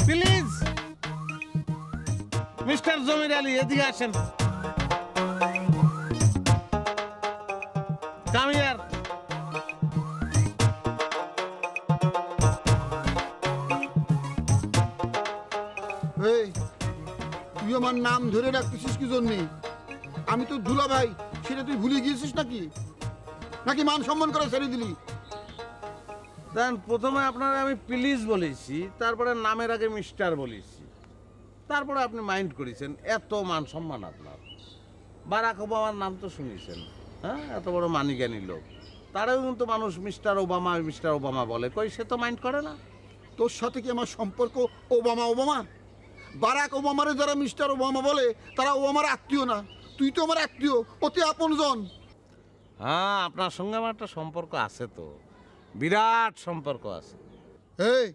Please mister জমির আলী এদিকে আসেন। Come here. এই তুই আমার নাম ধরে রাখতেছিস কি জন্য? আমি তো দুলা ভাই, সেটা তুই ভুলে গিয়েছিস নাকি? নাকি মান সম্মান করে ছেড়ে দিলি? দেন প্রথমে আপনারা আমি প্লিজ বলেছি, তারপরে নামের আগে মিস্টার বলেছি, তারপরে আপনি মাইন্ড করেছেন। এত মান সম্মান আপনার। বারাক ওবামার নাম তো শুনেছেন, হ্যাঁ? এত বড় মানি জ্ঞানী লোক, তারাও কিন্তু মানুষ মিস্টার ওবামা বলে। কই সে তো মাইন্ড করে না। তোর সাথে কি আমার সম্পর্ক ওবামা? বারাক ওবামারে যারা মিস্টার ওবামা বলে তারা ওবামার আত্মীয় না। তুই তো আমার আত্মীয়, অতি আপনজন। হ্যাঁ, আপনার সঙ্গে আমার একটা সম্পর্ক আছে, তো বিরাট সম্পর্ক আছে। এই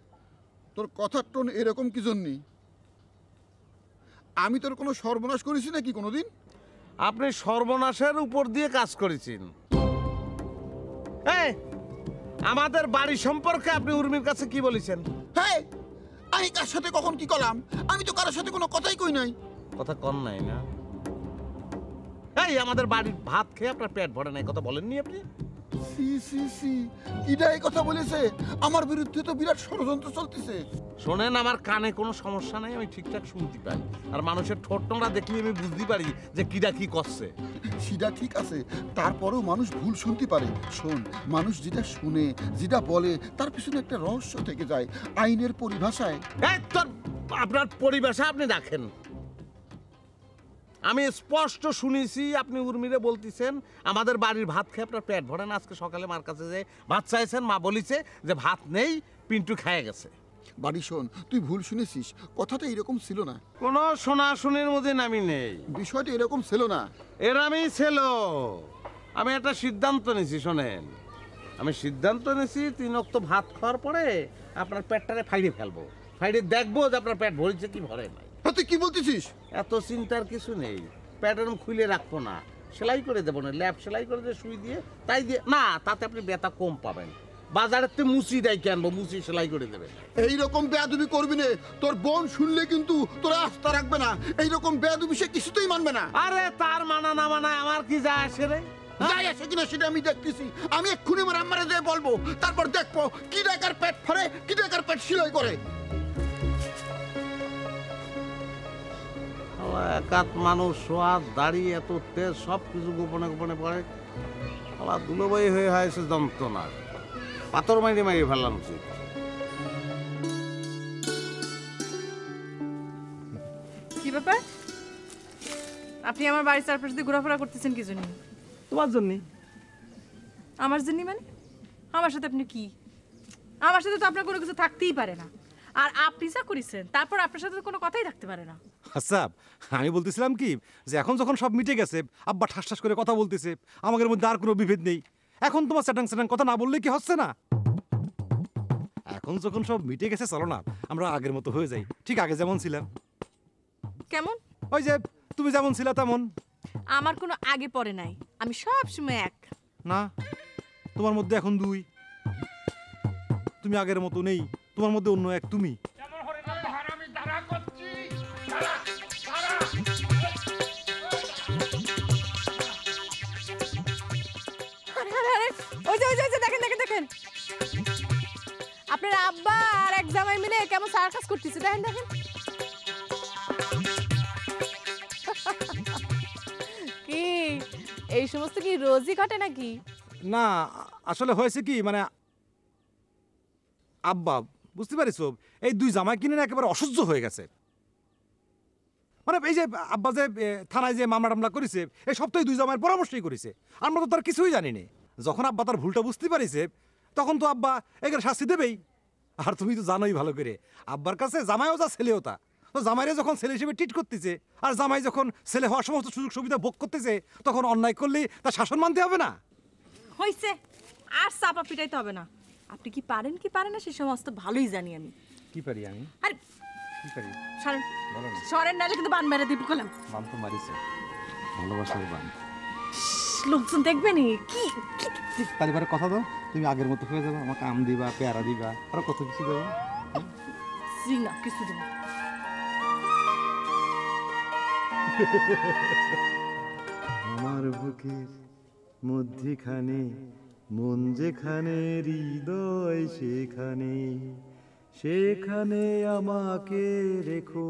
তোর কথার টোন এরকম কি জন্যে? আমি তোর কোনো সর্বনাশ করেছি নাকি কোনোদিন? আপনি সর্বনাশের উপর দিয়ে কাজ করেছেন। এই আমাদের বাড়ি সম্পর্কে আপনি উর্মির কাছে কি বলেছেন? হ্যাঁ, আমি কার সাথে কখন কি করলাম? আমি তো কারোর সাথে কোনো কথাই কই নাই। কথা কন নাই না? এই আমাদের বাড়ির ভাত খেয়ে আপনার পেট ভরে নাই, কথা বলেননি আপনি? কিডা এই কথা বলেছে? আমার বিরুদ্ধে তো বিরাট ষড়যন্ত্র চলতেছে। শোনেন, আমার কানে কোনো সমস্যা নাই, আমি ঠিকঠাক শুনতে পাই। আর মানুষের ঠোঁট টোঁড়া দেখলে আমি বুঝতে পারি যে কিডা কি করছে। সেটা ঠিক আছে, তারপরেও মানুষ ভুল শুনতে পারে। শোন, মানুষ যেটা শুনে, যেটা বলে, তার পিছনে একটা রহস্য থেকে যায়। আইনের পরিভাষায় আপনার পরিভাষা আপনি রাখেন। আমি স্পষ্ট শুনেছি আপনি উর্মিরে বলতেছেন আমাদের বাড়ির ভাত খেয়ে আপনার পেট ভরে না। আজকে সকালে মার কাছে যে ভাত চাইছেন, মা বলিছে যে ভাত নেই, পিন্টু খেয়ে গেছে। বাড়ি শোন, তুই ভুল শুনেছিস, কথাটা এরকম ছিল না। কোনো শোনাশুনির মধ্যে আমি নেই, বিষয়টা এরকম ছিল না। আমি ছিল। আমি একটা সিদ্ধান্ত নিয়েছি, শোনেন, আমি সিদ্ধান্ত নিয়েছি 3 ওয়াক্ত ভাত খাওয়ার পরে আপনার পেটটারে ফাইড়ে ফেলবো, ফাইড়ে দেখবো যে আপনার পেট ভরেছে কি ভরে নাই। তুই কি বলতেছিস? এত চিন্তার কিছু নেই, প্যাটার্ন খুলে রাখবো না, সেলাই করে দেবো না, ল্যাব সেলাই করে দিয়ে সুই দিয়ে তাই দিয়ে না, তাতে আপনি ব্যথা কম পাবেন। বাজারের থেকে মুচি দেয় আনবো, মুচি সেলাই করে দেবে। এইরকম বেয়াদবি করবি না, তোর বোন শুনলে কিন্তু তোরা আস্থা রাখবে না। এইরকম বেয়াদবি সে কিছুতেই মানবে না। আরে তার মানা না মানায় আমার কি যায় আসে রে? যাই আসে কিনা সেটা আমি দেখতেছি। আমি এক্ষুনি আমার আম্মারে যেয়ে বলবো, তারপর দেখবো কি ডাকার পেট ফাড়ে, কি ডাকার পেট সেলাই করে। একাত মানুষ, সোয়াদ, দাড়ি, এত তেজ, সব কিছু গোপনে গোপনে পড়ে। আবার দুলোবাই হয়ে হয়েছে যন্ত্রণা, পাথর মাইরে মাইরে ফেললাম উচিত। কি ব্যাপার? আপনি আমার বাড়ির চারপাশ দিয়ে ঘোরাফেরা করতেছেন কি জন্য? তোমার জন্য। আমার জন্য মানে? আমার সাথে আপনি কি? আমার সাথে তো আপনার কোনো কিছু থাকতেই পারে না। আর আপনি যা করেছেন তারপর আপনার সাথে তো কোনো কথাই থাকতে পারে না। আচ্ছা, আমি বলতেছিলাম কি যে এখন যখন সব মিটে গেছে, আব্বা ঠাস ঠাস করে কথা বলতেছে, আমাদের মধ্যে আর কোনো বিভেদ নেই, এখন তোমার স্যাটাং স্যাটাং কথা না বললে কি হচ্ছে না? এখন যখন সব মিটে গেছে, চলো না আমরা আগের মতো হয়ে যাই, ঠিক আগে যেমন ছিলাম। কেমন? ওই যে তুমি যেমন ছিলা তেমন। আমার কোনো আগে পরে নাই, আমি সব সময় এক। না, তোমার মধ্যে এখন 2। তুমি আগের মতো নেই, তোমার মধ্যে অন্য এক তুমি। দেখেন আপনার আব্বা আর এক জামাই মিলে কেমন সার্কাস করতেছে, দেখেন দেখেন। কি এই সমস্ত কি রোজই ঘটে নাকি? না, আসলে হয়েছে কি, মানে আব্বা বুঝতে পারিস, এই 2 জামাই কিনে না একেবারে অসহ্য হয়ে গেছে। মানে এই যে আব্বা যে থানায় যে মামলা টামলা করেছে, এই সব তো এই 2 জামাইয়ের পরামর্শই করেছে। আমরা তো তার কিছুই জানি না। যখন আব্বা তার ভুলটা বুঝতে পারিছে, তখন তো আব্বা এখানে শাস্তি দেবেই। আর তুমি তো জানোই ভালো করে, আব্বার কাছে জামাইও যা ছেলেও তা। তো জামাইরে যখন ছেলে হিসেবে ট্রিট করতেছে, আর জামাই যখন ছেলে হওয়ার সমস্ত সুযোগ সুবিধা ভোগ করতেছে, তখন অন্যায় করলেই তার শাসন মানতে হবে না? হইছে, আর চাপা পিটাইতে হবে না। আপনি কি পারেন কি পারেন না সে সমস্ত ভালোই জানি আমি। কি পারি আমি? আরে কি পারি? সরেন সরেন, নাহলে কিন্তু বান মেরে দিব কলাম। বান তো মারিছে, ভালোবাসার বান। লোকজন দেখবে নি কি তার এবারে কথা দাও, তুমি আগের মতো হয়ে যাবে, আমাকে আম দিবা, পেয়ারা দিবা, আরো কত কিছু দেবো। জি না, কিছু দেবো না। আমার বুকের মধ্যখানে মন যেখানে, হৃদয় সেখানে, সেখানে আমাকে রেখো,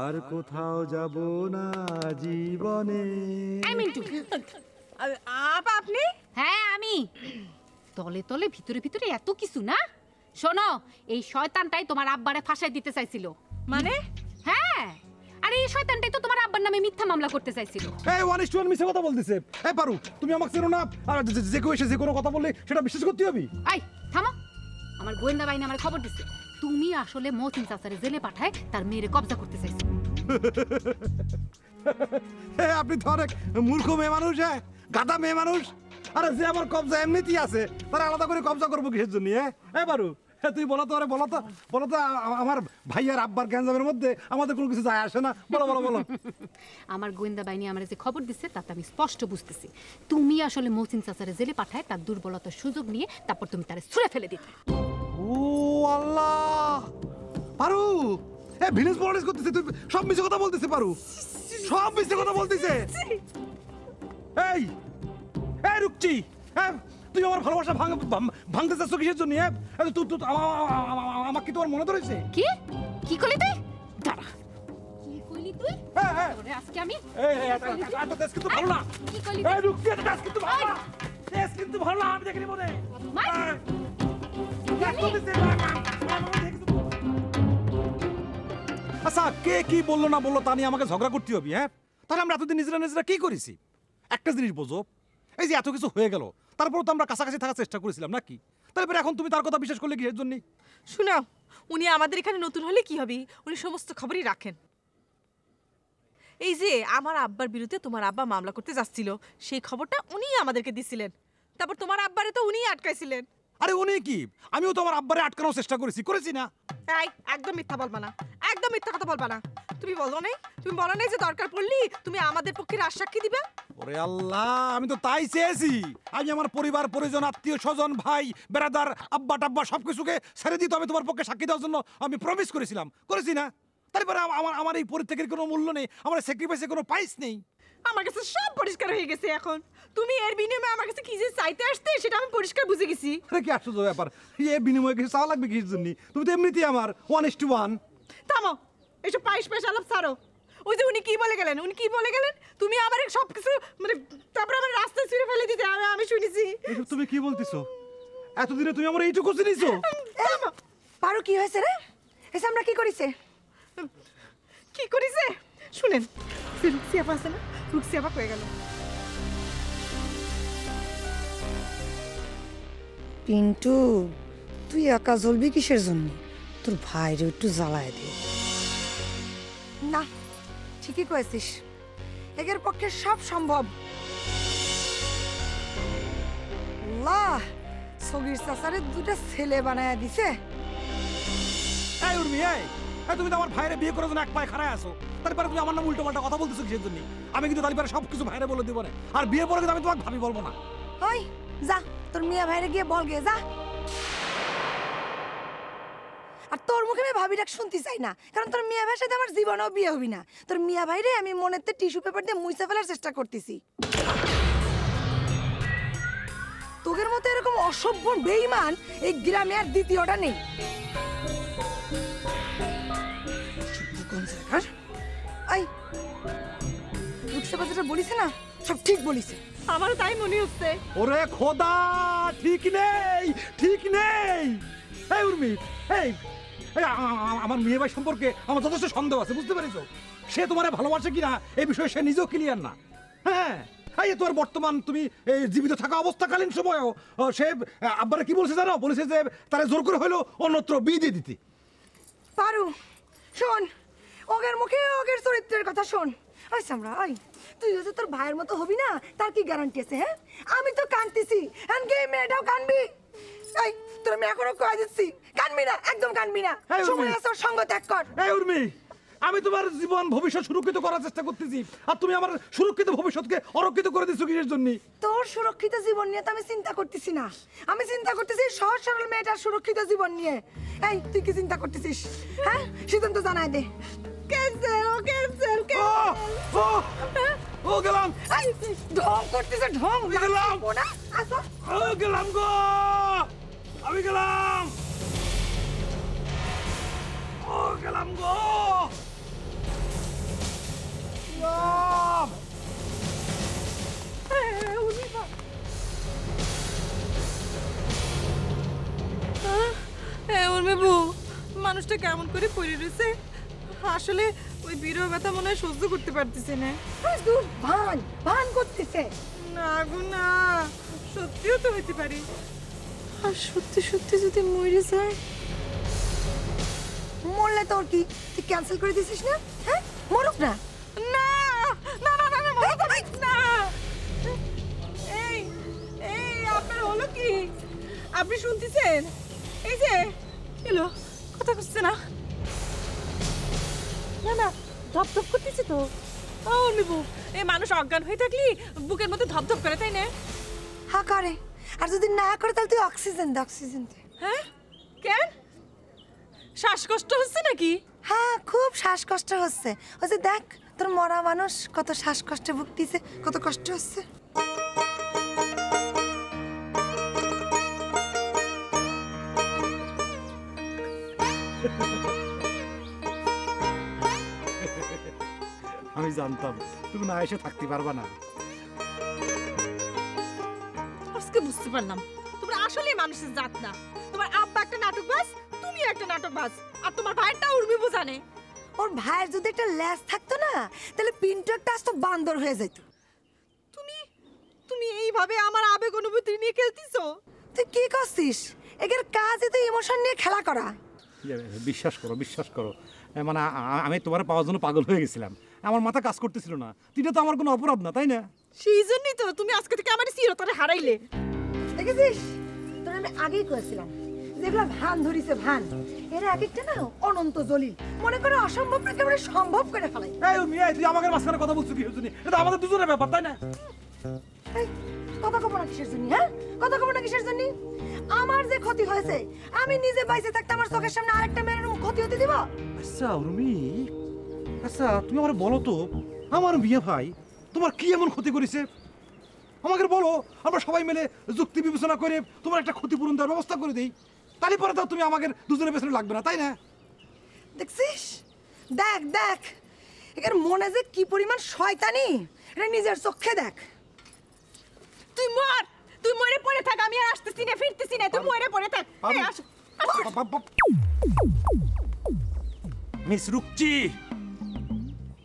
আর কোথাও যাব না জীবনে। এই মিন্টু, আপা আপনি? হ্যাঁ আমি। তলে তলে ভিতরে ভিতরে এত কিছু না। শোনো, এই শয়তানটাই তোমার আব্বারে ফাঁসাই দিতে চাইছিল। মানে? হ্যাঁ, আর এই শয়তানটাই তো তোমার আব্বার নামে মিথ্যা মামলা করতে চাইছিল। এই 1:1 মিছে কথা বলতেছে। এই পারু, তুমি আমাকে চেনো না, আর যে কেউ এসে যে কোনো কথা বললে সেটা বিশ্বাস করতে হবে। আই থামো, আমার গোয়েন্দা বাহিনী আমার খবর দিচ্ছে তুমি আসলে মহসিন চাচারে জেলে পাঠায় তার মেয়েরে কবজা করতে চাইছো। আপনি তো অনেক মূর্খ মেয়ে মানুষ, হ্যাঁ, গাধা মেয়ে মানুষ। আরে যে আমার কবজা এমনিতেই আছে, তারা আলাদা করে কবজা করবো কিসের জন্য? হ্যাঁ পারু, তুই বলো তো, আরে বলো তো, আমার ভাই আর আব্বার গ্যাঞ্জামের মধ্যে আমাদের কোনো কিছু যায় আসে না। বলো বলো বলো। আমার গোয়েন্দা বাহিনী আমার যে খবর দিচ্ছে তাতে আমি স্পষ্ট বুঝতেছি তুমি আসলে মহসিন চাচারে জেলে পাঠায় তার দুর্বলতার সুযোগ নিয়ে তারপর তুমি তারে ছুঁড়ে ফেলে দিতে। ও আল্লাহ, পারু এ ভিলেজ পলিটিক্স করতেছে, তুই সব মিছে কথা বলতেছে। পারু সব মিছে কথা বলতেছে। এই এই রুকচি, হ্যাঁ তুই আমার ভালোবাসা ভাঙতে চাচ্ছ কিসের জন্য? আমাকে কি তোমার মনে ধরেছে? কি কি করলি তুই? দাঁড়া, কি করলি তুই? তোরে আজকে আমি কিন্তু ভালো না। কি করলি এই রুকচি, এটা কিন্তু ভালো না, কিন্তু ভালো না, আমি দেখিনি মনে। আচ্ছা, কে কি বললো না বললো তা নিয়ে আমাকে ঝগড়া করতে হবে? হ্যাঁ, তাহলে আমরা এতদিন নিজেরা নিজেরা কি করেছি? একটা জিনিস বোঝো, এই যে এত কিছু হয়ে গেল, তারপর তো আমরা কাছাকাছি থাকার চেষ্টা করেছিলাম নাকি? তারপরে এখন তুমি তার কথা বিশ্বাস করলে কিসের জন্য? শুনাও, উনি আমাদের এখানে নতুন হলে কি হবে, উনি সমস্ত খবরই রাখেন। এই যে আমার আব্বার বিরুদ্ধে তোমার আব্বা মামলা করতে যাচ্ছিল, সেই খবরটা উনিই আমাদেরকে দিছিলেন। তারপর তোমার আব্বারে তো উনিই আটকাইছিলেন। আরে উনি কি, আমিও তো আমার আব্বারে আটকানোর চেষ্টা করেছি না? এই একদম মিথ্যা বলবা না, একদম মিথ্যা কথা বলবা না। তুমি বলো নাই যে দরকার পড়লি তুমি আমাদের পক্ষে রাজসাক্ষী দিবে? ওরে আল্লাহ, আমি তো তাই চেয়েছি। আমি আমার পরিবার পরিজন, আত্মীয় স্বজন, ভাই বেড়াদার, আব্বা টাব্বা সবকিছুকে ছেড়ে দিতে হবে তোমার পক্ষে সাক্ষী দেওয়ার জন্য আমি প্রমিস করেছি না? তারপরে আমার এই পরিত্যাগের কোনো মূল্য নেই, আমার স্যাক্রিফাইসে কোনো প্রাইস নেই। আমার কাছে সব পরিষ্কার হয়ে গেছে এখন। তুমি এর বিনিময়ে আমার কাছে কি যে চাইতে আসতে সেটা আমি পরিষ্কার বুঝে গেছি। আরে কি আশ্চর্য ব্যাপার, এই বিনিময়ে কিছু চাওয়া লাগবে কিসের জন্য? তুমি তো এমনিতেই আমার 1:1। থামো, এইসব পায়েস আলাপ ছাড়ো। ওই যে উনি কি বলে গেলেন, তুমি আবার সব কিছু মানে তারপর আমার রাস্তায় ছুঁড়ে ফেলে দিতে আমি শুনেছি। এসব তুমি কি বলতেছো? এতদিনে তুমি আমার এইটুকু চিনিছো? পারু কি হয়েছে রে? এসে আমরা কি করেছে? শুনেন, রুকসি আপা আছে না, রুকসি আপা কয়ে গেল। পিন্টু, তুই একা জ্বলবি কিসের জন্য? তোর ভাইরে একটু জ্বালায় দে। না, ঠিকই কয়েছিস, একের পক্ষে সব সম্ভব। আল্লাহ সগির চাচারে দুটা ছেলে বানায়া দিছে। এই উর্মি, তুমি তো আমার ভাইরে বিয়ে করার জন্য এক পায়ে খাড়ায় আছো, তারপরে তুমি আমার নাম উল্টো পাল্টা কথা বলতেছো কিসের জন্য? আমি কিন্তু তারপরে সবকিছু ভাইরে বলে দেবো না, আর বিয়ে পরে কিন্তু আমি তোমাকে ভাবি বলবো না। ওই যা, তোর মিয়া ভাইরে গিয়ে বল গে যা। আর তোর মুখে আমি ভাবি ডাক শুনতে চাই না, কারণ তোর মিয়া ভাইয়ের সাথে আমার জীবনেও বিয়ে হবি না। তোর মিয়া ভাইরে আমি মনেতে টিস্যু পেপার দিয়ে মুছে ফেলার চেষ্টা করতেছি। তোদের মতো এরকম অসভ্য বেঈমান এই গ্রামে আর দ্বিতীয়টা নেই। আই রুকসা বাজারটা বলিছে না, সব ঠিক বলিছে। আমারও তাই মনে হচ্ছে। ওরে খোদা, ঠিক নেই। এই উর্মি, আমার মেয়ে ভাই সম্পর্কে আমার যথেষ্ট সন্দেহ আছে, বুঝতে পেরেছো? সে তোমারে ভালোবাসে কিনা এই বিষয়ে সে নিজেও ক্লিয়ার না। হ্যাঁ, এই তোর বর্তমান তুমি এই জীবিত থাকা অবস্থাকালীন সময়ও সে আব্বারে কি বলছে জানো? বলেছে যে তারা জোর করে হইলো অন্যত্র বিয়ে দিয়ে দিতে। পারু শোন, ওগের মুখে ওগের চরিত্রের কথা শোন। ওই সামরা, ওই তুই যদি তোর ভাইয়ের মতো হবি না, তার কি গ্যারান্টি আছে? হ্যাঁ, আমি তো কাঁদতেছি, এমনকি এই মেয়েটাও কাঁদবি। এই তোর মেয়ে এখনো কয়ে দিচ্ছি, কাঁদবি না, একদম কাঁদবি না। সময় আছে, ওর সঙ্গ ত্যাগ কর। এই উর্মি, আমি তোমার জীবন ভবিষ্যৎ সুরক্ষিত করার চেষ্টা করতেছি, আর তুমি আমার সুরক্ষিত ভবিষ্যৎকে অরক্ষিত করে দিচ্ছ কিসের জন্য? তোর সুরক্ষিত জীবন নিয়ে তো আমি চিন্তা করতেছি না, আমি চিন্তা করতেছি সহজ সরল মেয়েটার সুরক্ষিত জীবন নিয়ে। এই তুই কি চিন্তা করতেছিস? হ্যাঁ, সিদ্ধান্ত জানাই দে। ক্যান্সেল, ও ক্যান্সেল, ও গেলাম, ঢং করতেছে, ঢং গেলাম। না আসো। ও গেলাম গো, আমি গেলাম, ও গেলাম গো, গেলাম। বাবু, মানুষটা কেমন করে পড়ে রয়েছে, আসলে ওই বিরহ ব্যথা মনে হয় সহ্য করতে পারতেছে না। দূর ভান ভান করতেছে। না গো না, সত্যিও তো হইতে পারে। আর সত্যি সত্যি যদি মরে যায়, মরলে তোর কি, তুই ক্যান্সেল করে দিছিস না? হ্যাঁ, মরুক না। না না না না না, এই এই আপনার হলো কি? আপনি শুনতেছেন? এই যে এলো, কথা করছে না, না না ধপধপ করতেছে তো। ও নিবু, এই মানুষ অজ্ঞান হয়ে থাকলি বুকের মধ্যে ধপধপ করে, তাই না? হ্যাঁ করে, আর যদি না করে তাহলে তুই অক্সিজেন দে, অক্সিজেন দে। হ্যাঁ কেন, শ্বাসকষ্ট হচ্ছে নাকি? হ্যাঁ, খুব শ্বাসকষ্ট হচ্ছে। ওই যে দেখ তোর মরা মানুষ কত শ্বাসকষ্টে ভুগতিছে, কত কষ্ট হচ্ছে। আমি জানতাম তুমি না এসে থাকতে পারবা না। আজকে বুঝতে পারলাম তোমরা আসলে মানুষের জাত না। তোমার আব্বা একটা নাটকবাজ, তুমি একটা নাটকবাজ, আর তোমার ভাইটা উর্মি বোঝানে। ওর ভাইয়ের যদি একটা ল্যাস থাকতো না, তাহলে পিন্টু একটা আস্ত বান্দর হয়ে যেত। তুমি তুমি এইভাবে আমার আবেগ অনুভূতি নিয়ে খেলতিছো? তুই কি করছিস? এদের কাজই তো ইমোশন নিয়ে খেলা করা। বিশ্বাস করো, বিশ্বাস করো, মানে আমি তোমার পাওয়ার জন্য পাগল হয়ে গেছিলাম, আমার মাথা কাজ করতেছিল না। তিনটা তো আমার কোনো অপরাধ না, তাই না? সেই জন্যই তো তুমি আজকে থেকে আমার চিরতরে হারাইলে। দেখেছিস, তোর আমি আগেই করেছিলাম যেগুলো ভান ধরিছে ভান, এরা এক একটা না অনন্ত জলিল, মনে করে অসম্ভব একেবারে সম্ভব করে ফেলাই। এই মিয়া, তুই আমাকে মাঝখানে কথা বলছো কি হচ্ছে? এটা আমাদের দুজনের ব্যাপার, তাই না? এই, কথা কব না কিসের জন্য? হ্যাঁ, কথা কব না কিসের জন্য? আমার যে ক্ষতি হয়েছে, আমি নিজে বাইসে থাকতে আমার চোখের সামনে আরেকটা মেয়ের ক্ষতি হতে দিব? আচ্ছা উর্মি, আচ্ছা তুমি আমার বলো তো, আমার বিয়ে ভাই তোমার কি এমন ক্ষতি করেছে? আমাকে বলো, আমরা সবাই মিলে যুক্তি বিবেচনা করে তোমার একটা ক্ষতিপূরণ দেওয়ার ব্যবস্থা করে দিই। তাহলে পরে তো তুমি আমাকে দুজনের পেছনে লাগবে না, তাই না? দেখছিস, দেখ দেখ এর মনে যে কি পরিমাণ শয়তানি, এটা নিজের চোখে দেখ। তুই মর, তুই মরে পড়ে থাক, আমি আর আসতেছি না, ফিরতেছি না, তুই মরে পড়ে থাক। এই আসো, আসো। মিস রুকচি,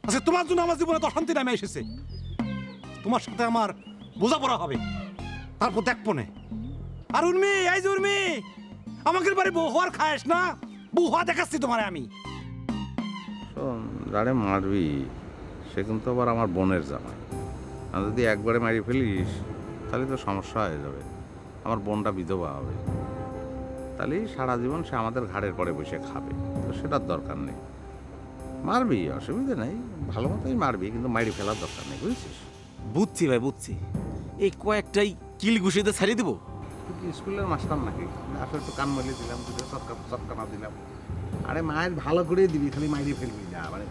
আচ্ছা তোমার জন্য আমার জীবনে তো অশান্তি নামে এসেছে। তোমার সাথে আমার বোঝাপড়া হবে, তারপর দেখবো না। আর উর্মি, এই যে উর্মি, আমাকে বাড়ি বউ হওয়ার খায়স না, বউ হওয়া দেখাচ্ছি তোমারে আমি। শোন, যারে মারবি সে কিন্তু আবার আমার বোনের জামাই। আর যদি একবারে মারি ফেলিস তাহলে তো সমস্যা হয়ে যাবে, আমার বোনটা বিধবা হবে, তাহলে সারা জীবন সে আমাদের ঘাড়ের পরে বসে খাবে। তো সেটার দরকার নেই, মারবি অসুবিধা নেই, ভালো মতোই মারবি, কিন্তু মারি ফেলার দরকার নেই, বুঝছিস? বুঝছি ভাই, বুঝছি। এই কয়েকটাই কিল ঘুষিতে ছাড়িয়ে দেবো। তুই কি স্কুলের মাস্টার নাকি? আসলে একটু কান মলে দিলাম, দুটো চটকানা দিলাম। আরে মায়ের ভালো করে দিবি, খালি মাইরে ফেলবি না। মানে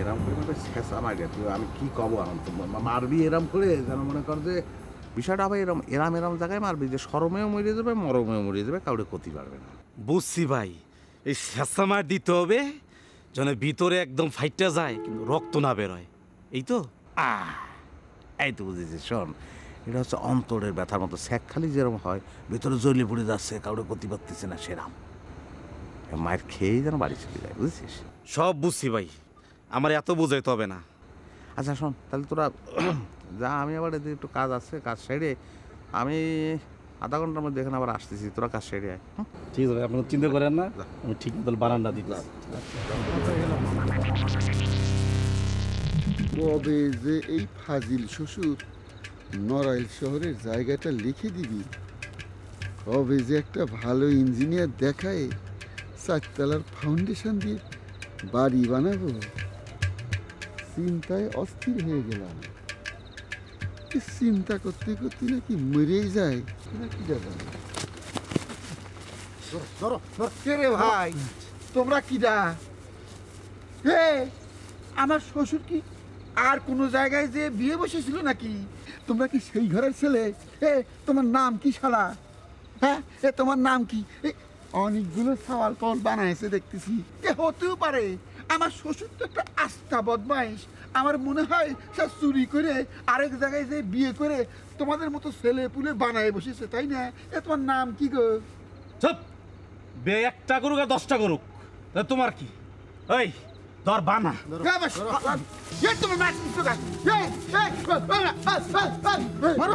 এরম করে শেষা মাইরে তুই, আমি কি কব আনন্দ মারবি এরম করে, যেন মনে কর যে বিষয়টা আবার এরম জায়গায় মারবি যে শরমেও মরে যাবে, মরমেও মরে যাবে, কাউরে ক্ষতি পারবে না। বুঝছি ভাই, এই শেষা মার দিতে হবে যেন ভিতরে একদম ফাইটটা যায় কিন্তু রক্ত না বেরোয়, এই তো। এই তো বুঝেছিস। শোন, এটা হচ্ছে অন্তরের ব্যথার মতো, স্যাক খালি যেরকম হয় ভিতরে জ্বলে পড়ে যাচ্ছে, কাউরে ক্ষতি পারতেছে না, সেরাম মায়ের খেয়েই যেন বাড়ি চলে যায়, বুঝেছিস? সব বুঝছি ভাই, আমার এত বুঝাইতে হবে না। আচ্ছা শোন, তাহলে তোরা যা, আমি আবার এদিকে একটু কাজ আছে, কাজ সেরে আমি আধা ঘন্টার মধ্যে এখানে আবার আসতেছি, তোরা কাজ সেরে আয়। ঠিক আছে, আপনার চিন্তা করেন না, আমি ঠিক মতো বারান্দা দিতে। কবে যে এই ফাজিল শ্বশুর নড়াইল শহরের জায়গাটা লিখে দিবি, কবে যে একটা ভালো ইঞ্জিনিয়ার দেখায় চারতলার ফাউন্ডেশন দিয়ে বাড়ি বানাবো, চিন্তায় অস্থির হয়ে গেলাম। এই চিন্তা করতে করতে নাকি মরেই যায় নাকি যাবে। কে রে ভাই, তোমরা কিডা? হে, আমার শ্বশুর কি আর কোনো জায়গায় যে বিয়ে বসেছিল নাকি? তোমরা কি সেই ঘরের ছেলে? এ তোমার নাম কি শালা? হ্যাঁ, এ তোমার নাম কি? অনেকগুলো সওয়াল পাওয়াল বানাইছে দেখতেছি। এ হতেও পারে আমার শ্বশুর তো একটা আস্থা বদমাইশ। আমার মনে হয় সে চুরি করে আরেক জায়গায় যে বিয়ে করে তোমাদের মতো ছেলে পুলে বানায় বসেছে, তাই না? এ তোমার নাম কি গো? চুপ! বে একটা করুক আর 10টা করুক, তা তোমার কি? এই ধর বানা। তুমি মাছ দিচ্ছ কেন? মারো।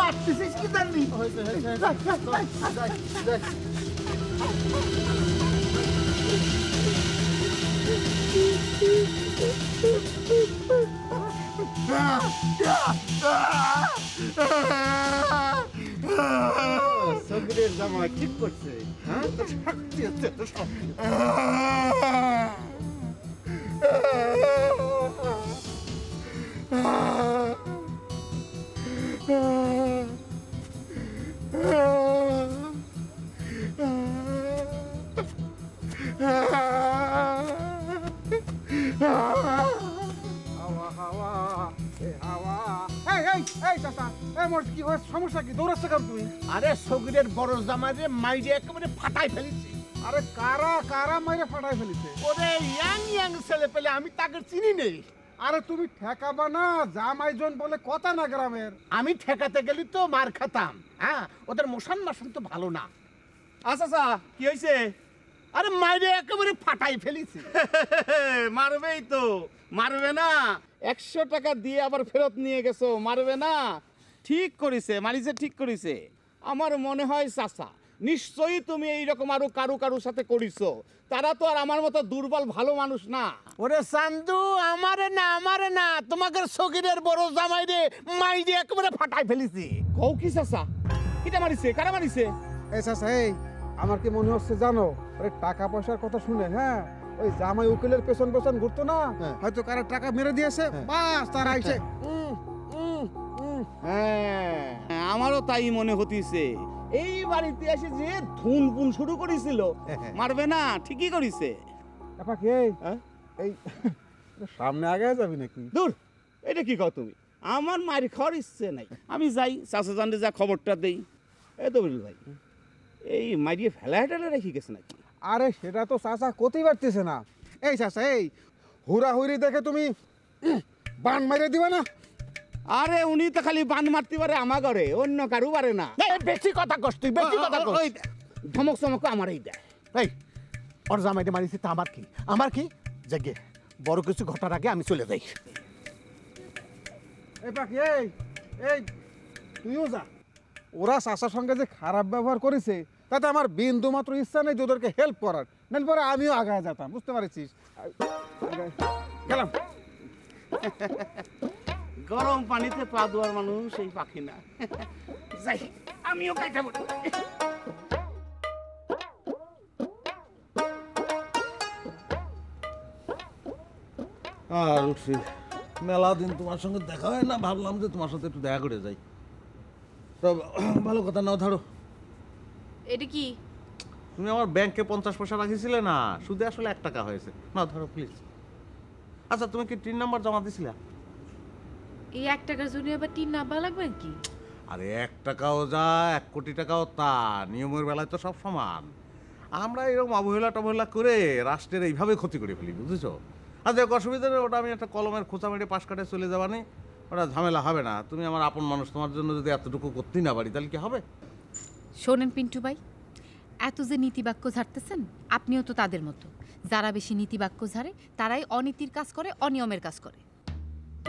মারতেছিস কি জানি? সগরের জামা ঠিক করছে। হ্যাঁ, তো শক্তি হচ্ছে তো শক্তি। সমস্যা কি? দৌড়াচ্ছে কেন তুমি? আরে সগরের বড় জামাইরে মাইরে একেবারে ফাটাই ফেলেছি। আরে কারা কারা মাইরে ফাটাই ফেলিছে? ওরে ইয়াং ইয়াং ছেলে পেলে, আমি তাকে চিনি নেই। আরে তুমি ঠেকাবা না, জামাইজন বলে কথা না গ্রামের। আমি ঠেকাতে গেলি তো মার খাতাম। হ্যাঁ, ওদের মোশন মাসন তো ভালো না। আচ্ছা কি হয়েছে? আরে মাইরে একেবারে ফাটাই ফেলেছি। মারবেই তো, মারবে না? 100 টাকা দিয়ে আবার ফেরত নিয়ে গেছো, মারবে না? ঠিক করেছে, মারিছে, ঠিক করেছে। আমার মনে হয় চাচা নিশ্চয়ই তুমি এইরকম আরো কারুর সাথে করিছো। তারা তো আর আমার মতো দুর্বল ভালো মানুষ না। ওরে চান্দু, আমারে না, তোমাকে সগিরের বড় জামাইরে মাইরে একেবারে ফাটাই ফেলেছি। কও কি চাচা? কিটা মারিছে? কারা মারিছে? এই চাচা, এই আমার কি মনে হচ্ছে জানো, ওই টাকা পয়সার কথা শুনে, হ্যাঁ, ওই জামাই উকিলের পেছন পেছন ঘুরতো না, হয়তো কারো টাকা মেরে দিয়েছে, বাস তারা আইছে। হ্যাঁ, আমারও তাই মনে হতিছে। এই বাড়িতে এসে যে ধুনপুন শুরু করেছিল, মারবে না? ঠিকই করিছে। এই সামনে আগে যাবি নাকি? দূর, এটা কি কও তুমি? আমার মার খাওয়ার ইচ্ছে নাই। আমি যাই চাচা জানলে যা খবরটা দেই। এই তো বলি ভাই, এই মারিয়ে ফেলা হেটালে রেখে গেছে নাকি? আরে সেটা তো চাচা করতেই পারতেছে না। এই চাচা, এই হুড়াহুড়ি দেখে তুমি বান মারিয়ে দিবা না? আরে উনি তো খালি বান মারতে পারে আমার ঘরে, অন্য কারু পারে না। বেশি কথা কস তুই, বেশি কথা কস। ধমক চমক আমারই দেয়। এই ওর জামাইটা মারিছি তা আমার কি জাগে? বড় কিছু ঘটার আগে আমি চলে যাই। এই পাখি, এই তুইও যা। ওরা চাচার সঙ্গে যে খারাপ ব্যবহার করেছে তাতে আমার বিন্দু মাত্র ইচ্ছা নেই যে ওদেরকে হেল্প করার, নাহলে পরে আমিও আগায় যেতাম, বুঝতে পারছিস? গেলাম। গরম পানিতে পা দেওয়ার মানুষ এই পাখি না। যাই, আমিও কাইটা বলি। আর উঠছি, মেলা দিন তোমার সঙ্গে দেখা হয় না, ভাবলাম যে তোমার সাথে একটু দেখা করে যাই। তো ভালো কথা নাও, ধরো। এটা কি? তুমি আমার ব্যাংকে 50 পয়সা রাখিছিলে না, সুদে আসলে 1 টাকা হয়েছে। না ধরো প্লিজ। আচ্ছা, তুমি কি 3 নাম্বার জমা দিছিলে? এই 1 টাকার জন্য আবার 3 নাম্বার লাগবে কি? আরে 1 টাকাও যা, 1 কোটি টাকাও তা, নিয়মের বেলায় তো সব সমান। আমরা এরকম অবহেলা করে রাষ্ট্রের এইভাবে ক্ষতি করে ফেলি, বুঝেছো? আচ্ছা, অসুবিধা নেই, ওটা আমি একটা কলমের খোঁচা মেরে পাশ কাটে চলে যাবা নেই, ওটা ঝামেলা হবে না। তুমি আমার আপন মানুষ, তোমার জন্য যদি এতটুকু করতেই না পারি তাহলে কি হবে? শোনেন পিন্টু ভাই, এত যে নীতিবাক্য ঝাড়তেছেন, আপনিও তো তাদের মতো। যারা বেশি নীতিবাক্য ঝাড়ে তারাই অনীতির কাজ করে, অনিয়মের কাজ করে।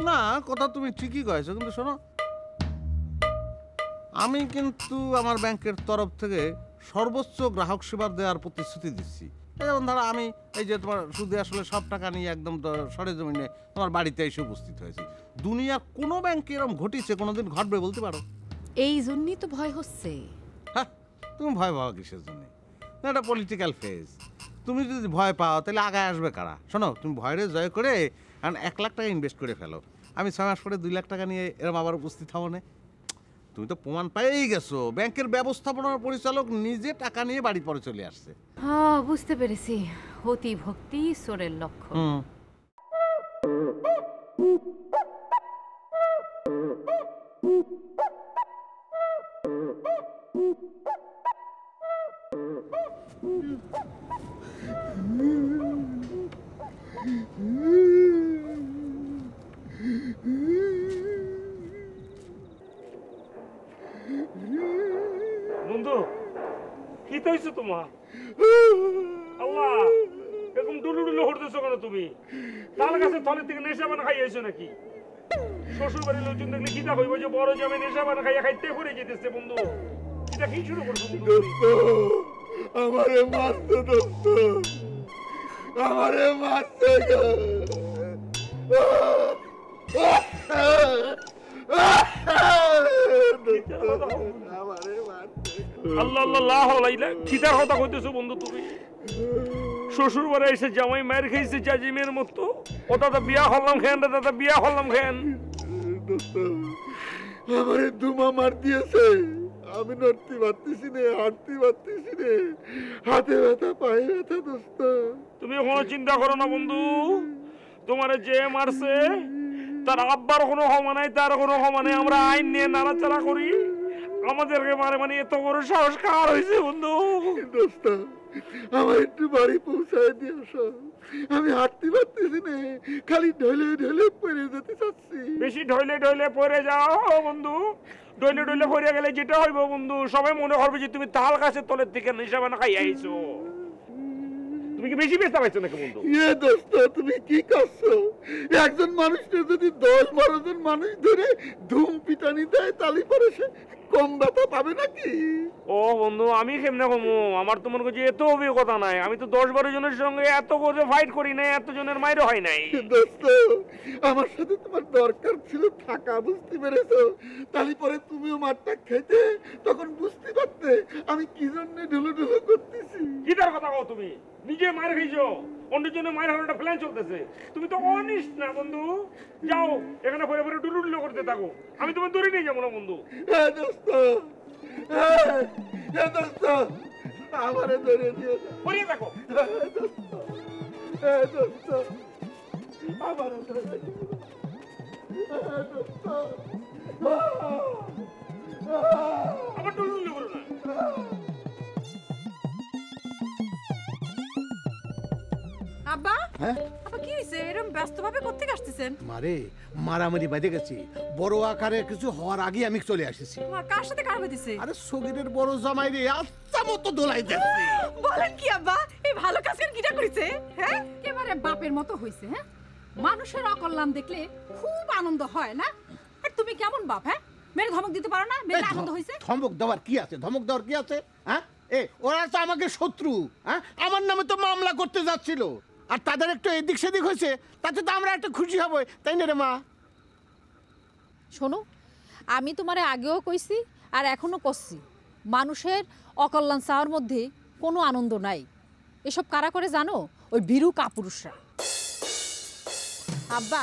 না, কথা তুমি ঠিকই কয়েছো, কিন্তু শোনো, আমি কিন্তু আমার ব্যাংকের তরফ থেকে সর্বোচ্চ গ্রাহক সেবা দেওয়ার প্রতিশ্রুতি দিচ্ছি। যেমন ধরো, আমি এই যে তোমার সুদে আসলে সব টাকা নিয়ে একদম সরেজমিনে তোমার বাড়িতে এসে উপস্থিত হয়েছি। দুনিয়ার কোনো ব্যাংকে এরকম ঘটিছে, কোনোদিন ঘটবে বলতে পারো? এই জন্যই তো ভয় হচ্ছে। হ্যাঁ, তুমি ভয় পাও কিসের জন্য? এটা পলিটিক্যাল ফেজ। তুমি যদি ভয় পাও তাহলে আগায় আসবে কারা? শোনো, তুমি ভয়ের জয় করে কারণ 1 লাখ টাকা ইনভেস্ট করে ফেলো, আমি 6 মাস পরে 2 লাখ টাকা নিয়ে এরম আবার উপস্থিত হবো না। তুমি তো প্রমাণ পেয়েই গেছো, ব্যাংকের ব্যবস্থাপনার পরিচালক নিজে টাকা নিয়ে বাড়ি পরে চলে আসছে। হ্যাঁ, বুঝতে পেরেছি। অতি ভক্তি চোরের লক্ষণ। বন্ধু, কি হয়েছে তোমার? আল্লাহ, এরকম ডুলু ডুলু হরতেছো কেন তুমি? তার কাছে থলের থেকে নেশা বানা খাইয়েছো নাকি? শ্বশুর বাড়ির লোকজন দেখলে কি দেখো যে বড় জমে নেশা বানা খাইয়া খাইতে করে যেতেছে। বন্ধু, এটা কি শুরু করছো? আমারে মারতো দোস্ত, আমারে মারতে আল্লাহ আল্লাহ খিদার কথা কইতেছো বন্ধু তুমি? শ্বশুর বাড়ি এসে জামাই মায়ের খাইছে জাজিমের মতো। ও দাদা বিয়া হলাম খেন, দাদা বিয়া হলাম খেন। আমারে দুমা মার দিয়েছে, আমি নড়তে পারতেছি না, হাঁটতে পারতেছি না, হাতে ব্যথা পায়ে ব্যথা দোস্ত। তুমি কোনো চিন্তা করো না বন্ধু, তোমারে যে মারছে তার আব্বার কোনো ক্ষমা নাই, তার কোনো ক্ষমা নাই। আমরা আইন নিয়ে নাড়াচাড়া করি, আমাদেরকে মারে মানে এত বড় সাহস কার হয়েছে বন্ধু? দোস্ত, আমার একটু বাড়ি পৌঁছায় দিয়ে আসো, আমি হাঁটতে পারতেছি না, খালি ঢলে ঢলে পড়ে যেতে চাচ্ছি। বেশি ঢলে ঢলে পড়ে যাও বন্ধু, ঢলে ঢলে পড়ে গেলে যেটা হইব বন্ধু, সবাই মনে করবে যে তুমি তাল গাছের তলের থেকে নেশা বানা খাই আইছো। তুমি কি বেশি ব্যস্ত পাইছো নাকি বন্ধু? দোস্ত, তুমি কি করছো? একজন মানুষকে যদি 10-12 জন মানুষ ধরে ধুম পিটানি দেয় তাহলে পরে সে কম ব্যথা পাবে নাকি? ও বন্ধু, আমি কেমনে কমু? আমার তো মনে করছি এত অভিজ্ঞতা নাই। আমি তো 10-12 জনের সঙ্গে এত করে ফাইট করি নাই, এত জনের মাইরও হয় নাই। দোস্ত, আমার সাথে তোমার দরকার ছিল থাকা, বুঝতে পেরেছো? তাহলে পরে তুমিও মারটা খেতে, তখন বুঝতে পারতে আমি কি জন্য ঢুলু ঢুলু করতেছি। কি তার কথা কও তুমি? নিজে মার খাইছো, অন্যের জন্য মায়ের হারানোটা প্ল্যান চলতেছে। তুমি তো অনিষ্ট না বন্ধু। যাও, এখানে পরে পরে ডুলু ডুলু করতে থাকো, আমি তোমার দূরে নিয়ে যাবো না বন্ধু। দোস্ত, দোস্ত, আমারে ধরে দিও না। পড়িয়ে থাকো দোস্ত, আমারে ধরে দিও না। দোস্ত, আবার ডুলু ডুলু করো না। আব্বা, হ্যাঁ আব্বা কি হইছে? এরকম ব্যস্তভাবে কোত্থেকে আসতেছেন? মারে মারামারি বাজে গেছি, বড় আকারে কিছু হওয়ার আগে আমি চলে এসেছি। মা কার সাথে কার হইছে? আরে সগিরের বড় জামাই রে আচ্ছা মতো দোলাই দিচ্ছে। বলেন কি আব্বা? এই ভালো কাজ কেন কিটা করেছে? হ্যাঁ, একেবারে বাপের মতো হইছে। হ্যাঁ, মানুষের অকল্যাণ দেখলে খুব আনন্দ হয় না? আর তুমি কেমন বাপ? হ্যাঁ, মেরে ধমক দিতে পারো না? মেরে আনন্দ হইছে? ধমক দেওয়ার কি আছে? ধমক দেওয়ার কি আছে? হ্যাঁ, ওরা তো আমাকে শত্রু। হ্যাঁ, আমার নামে তো মামলা করতে যাচ্ছিল, আর তাদের একটু এদিক সেদিক হয়েছে, তাতে তো আমরা একটু খুশি হব, তাই না রে মা? শোনো, আমি তোমারে আগেও কইছি আর এখনো করছি, মানুষের অকল্যাণ চাওয়ার মধ্যে কোনো আনন্দ নাই। এসব কারা করে জানো? ওই ভীরু কাপুরুষরা। আব্বা,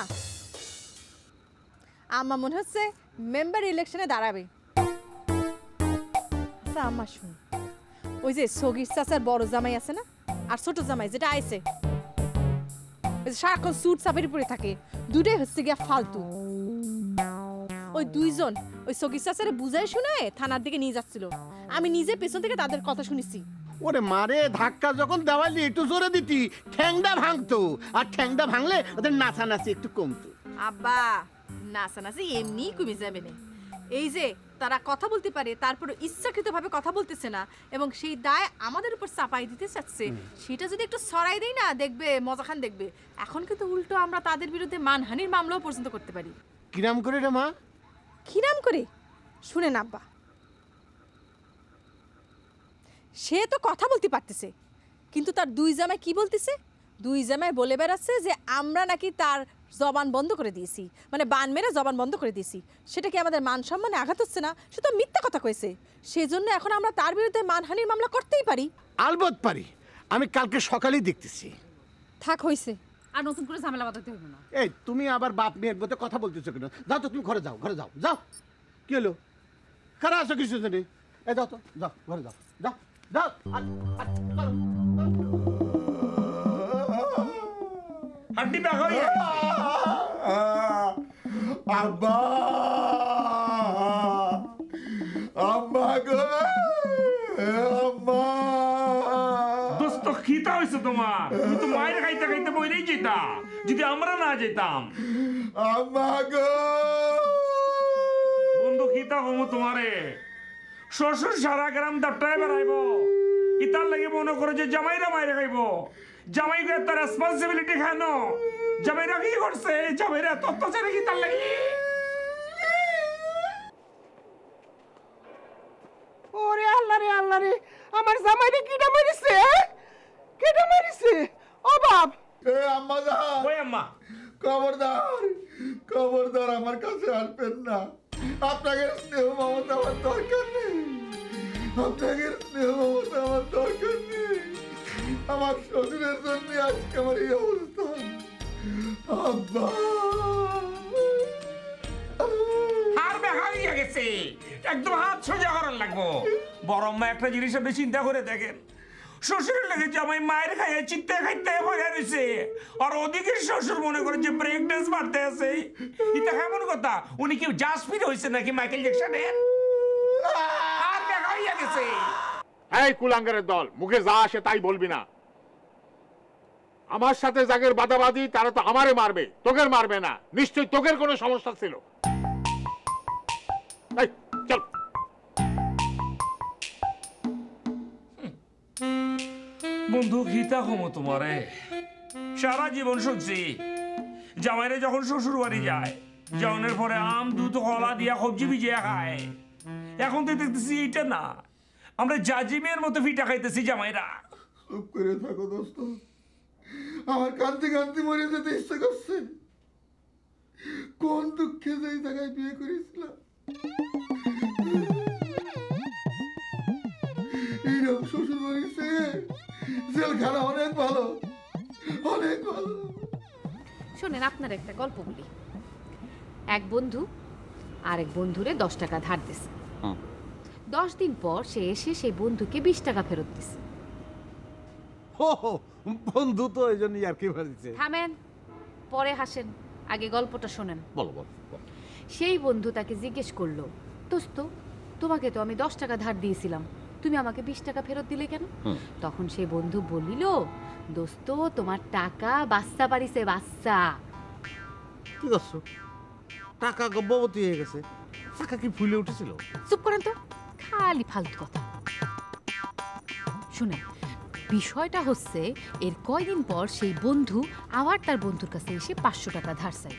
আমার মনে হচ্ছে মেম্বার ইলেকশনে দাঁড়াবে। আচ্ছা আম্মা শুন, ওই যে সগির চাচার বড় জামাই আছে না, আর ছোট জামাই যেটা আইছে, ওই যে সারাক্ষণ স্যুট চাপের পরে থাকে, দুটাই হচ্ছে গিয়া ফালতু। ওই দুইজন ওই সগির চাচারে বুঝাই শুনে থানার দিকে নিয়ে যাচ্ছিল। আমি নিজে পেছন থেকে তাদের কথা শুনেছি। ওরে মারে, ধাক্কা যখন দেওয়ালি একটু জোরে দিতি, ঠ্যাংটা ভাঙতো, আর ঠ্যাংটা ভাঙলে ওদের নাচানাচি একটু কমতো। আব্বা, নাচানাচি এমনি কমে যাবে না। এই যে তারা কথা বলতে পারে, তারপরে ইচ্ছাকৃতভাবে কথা বলতেছে না, এবং সেই দায় আমাদের উপর চাপাই দিতে চাচ্ছে, সেটা যদি একটু সরাই দেই না, দেখবে মজাখান দেখবে। এখন কিন্তু উল্টো আমরা তাদের বিরুদ্ধে মানহানির মামলাও পর্যন্ত করতে পারি। কিরাম করে রে মা? কি নাম করে? শুনেন আব্বা, সে তো কথা বলতে পারতেছে, কিন্তু তার দুই জামাই কি বলতেছে? দুই জামাই বলে বেড়াচ্ছে যে আমরা নাকি তার জবান বন্ধ করে দিয়েছি, মানে বান মেরে জবান বন্ধ করে দিয়েছি। সেটা কি আমাদের মান সম্মানে আঘাত হচ্ছে না? সে তো মিথ্যা কথা কয়েছে, সেজন্য এখন আমরা তার বিরুদ্ধে মানহানির মামলা করতেই পারি। আলবত পারি, আমি কালকে সকালেই দেখতেছি। থাক হইছে, আর নতুন করে ঝামেলা বাঁধাতে হবে না। এই তুমি আবার বাপ মেয়ের মধ্যে কথা বলতেছো কেন? যাও তো তুমি ঘরে যাও, ঘরে যাও, যাও। কি হলো, খারাপ আছো কিছু জানি? এই যাও তো, যাও ঘরে যাও, যাও যাও। হাড্ডি ব্যাগ হয়ে আব্বা, আম্মা গো, আম্মা। দোস্ত খিতা হয়েছে তোমার? তুমি তো মায়ের খাইতে খাইতে বইরেই যেতা, যদি আমরা না যেতাম। আম্মা গো। বন্ধু খিতা হবো তোমারে। শ্বশুর সারা গ্রাম দাপটায় বেড়াইব, ইতার লাগে মনে করে যে জামাইরা মাইরে খাইব। জামাইকে এত রেসপন্সিবিলিটি কেন? জামাইরা কি করছে? জামাইরা এত অত্যাচারে কি তার লাগে? ওরে আল্লাহ রে, আল্লাহ রে, আমার জামাইরে কিটা মারিছে? কিটা মারিছে? ও বাপ! এ আম্মা যা, ওই আম্মা, খবরদার, খবরদার আমার কাছে আসবেন না। আপনাকে স্নেহ মমতা আমার দরকার নেই, আপনাকে স্নেহ মমতা আমার দরকার নেই। আমার শ্বশুরের জন্য আজকে আমার এই অবস্থা। আব্বা, হার দেখা গিয়ে গেছে, একদম হাত সোজা করার লাগবো। বড় মা একটা জিনিস আপনি চিন্তা করে দেখেন, শ্বশুরের লেগে জামাই মায়ের খাইয়ে চিত্তে খাইতে হয়ে রয়েছে, আর ওদিকে শ্বশুর মনে করে যে ব্রেক ড্যান্স মারতে আছে। এটা কেমন কথা? উনি কি জাসপির হয়েছে নাকি মাইকেল জ্যাকসনের? আর দেখা হইয়া গেছে। এই কুলাঙ্গারের দল, মুখে যা আসে তাই বলবি না। আমার সাথে যাদের বাদাবাদি তারা তো আমারে মারবে, তোকের মারবে না। নিশ্চয়ই তোকের কোনো সমস্যা ছিল। এই চল। বন্ধু খিতা হমো তোমারে। সারা জীবন শুনছি জামাইরে যখন শ্বশুর বাড়ি যায়, যাওয়ার পরে আম দুধ কলা দিয়া সবজি ভিজিয়া খায়। এখন তো দেখতেছি এইটা না, আমরা জাজিমের মতো ফিটা খাইতেছি জামাইরা। চুপ করে থাকো দোস্ত, আমার কান্তি কান্তি মরে যেতে ইচ্ছে করছে। কোন দুঃখে যে এই জায়গায় বিয়ে করেছিলাম। এইরকম শ্বশুর বাড়ির চেয়ে জেলখানা অনেক ভালো, অনেক ভালো। শোনেন, আপনার একটা গল্প বলি। এক বন্ধু আরেক বন্ধুরে 10 টাকা ধার দিছে। 10 দিন পর সে এসে সেই বন্ধুকে 20 টাকা ফেরত দিছে। বন্ধু তো এই জন্য আর কি বলছে। থামেন, পরে হাসেন, আগে গল্পটা শোনেন। বলো বলো। সেই বন্ধু তাকে জিজ্ঞেস করলো, দোস্ত তোমাকে তো আমি 10 টাকা ধার দিয়েছিলাম, তুমি আমাকে 20 টাকা ফেরত দিলে কেন? তখন সেই বন্ধু বলিল, দোস্ত তোমার টাকা বাচ্চা পারিছে, বাচ্চা। কি করছো? টাকা গর্ভবতী হয়ে গেছে, টাকা কি ফুলে উঠেছিল? চুপ করেন তো, খালি ফালতু কথা। শুনে, বিষয়টা হচ্ছে এর কয়দিন পর সেই বন্ধু আবার তার বন্ধুর কাছে এসে 500 টাকা ধার চাই।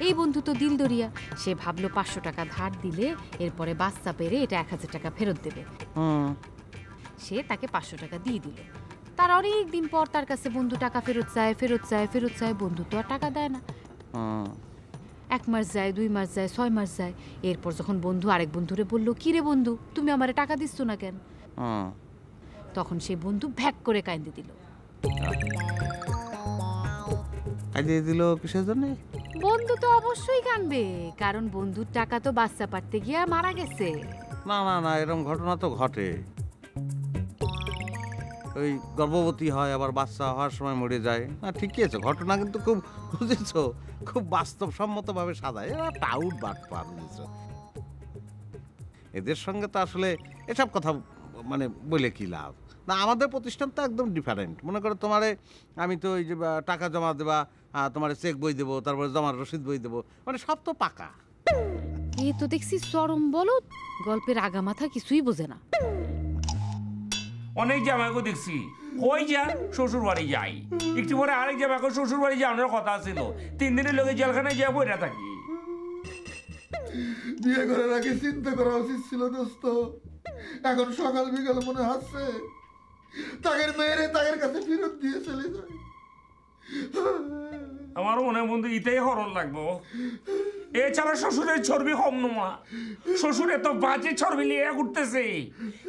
এই বন্ধু তো দিল দরিয়া, সে ভাবলো 500 টাকা ধার দিলে এরপরে বাচ্চা পেরে এটা 1000 টাকা ফেরত দেবে। সে তাকে 500 টাকা দিয়ে দিল। তার অনেক দিন পর তার কাছে বন্ধু টাকা ফেরত চায়, ফেরত চায়, ফেরত চায়। বন্ধু তো আর টাকা দেয় না। 1 মাস যায়, 2 মাস যায়, 6 মাস যায়। এরপর যখন বন্ধু আরেক বন্ধুরে বলল, কি রে বন্ধু, তুমি আমারে টাকা দিচ্ছ না কেন? তখন সেই বন্ধু ভ্যাক করে কাঁদে দিল। কাঁদিয়ে দিল কিসের জন্য? বন্ধু তো অবশ্যই কাঁদবে, কারণ বন্ধুর টাকা তো বাচ্চা পারতে গিয়ে মারা গেছে। না না না, এরকম ঘটনা তো ঘটে। ওই গর্ভবতী হয়, আবার বাচ্চা হওয়ার সময় মরে যায়। না ঠিকই আছে, ঘটনা কিন্তু খুব বুঝেছো, খুব বাস্তবসম্মতভাবে সাজায়। এরা টাউট বাটপা, বুঝেছো। এদের সঙ্গে তো আসলে এসব কথা মানে বলে কি লাভ? না, আমাদের প্রতিষ্ঠান তো একদম ডিফারেন্ট। মনে করো তোমারে আমি তো ওই যে টাকা জমা দেবা, তোমার চেক বই দেবো, তারপরে জমার রসিদ বই দেবো, মানে সব তো পাকা। এ তো দেখছি চরম বলদ, গল্পের আগামাথা কিছুই বোঝে না। অনেক জামাইকে দেখছি কই যান শ্বশুর বাড়ি যাই, একটু পরে আরেক জামাইকে শ্বশুর বাড়ি যাওয়ার কথা ছিল, 3 দিনের লোকে জেলখানায় যা বইরা থাকি। বিয়ে করার আগে চিন্তা করা উচিত ছিল দোস্ত। এখন সকাল বিকাল মনে হচ্ছে তাদের মেয়েরে তাদের কাছে ফেরত দিয়ে চলে যায়। আমার মনে হয় বন্ধু ইতেই হরণ লাগবো। এছাড়া শ্বশুরের চর্বি কম নমা, শ্বশুর এত বাজে চর্বি নিয়ে ঘুরতেছে,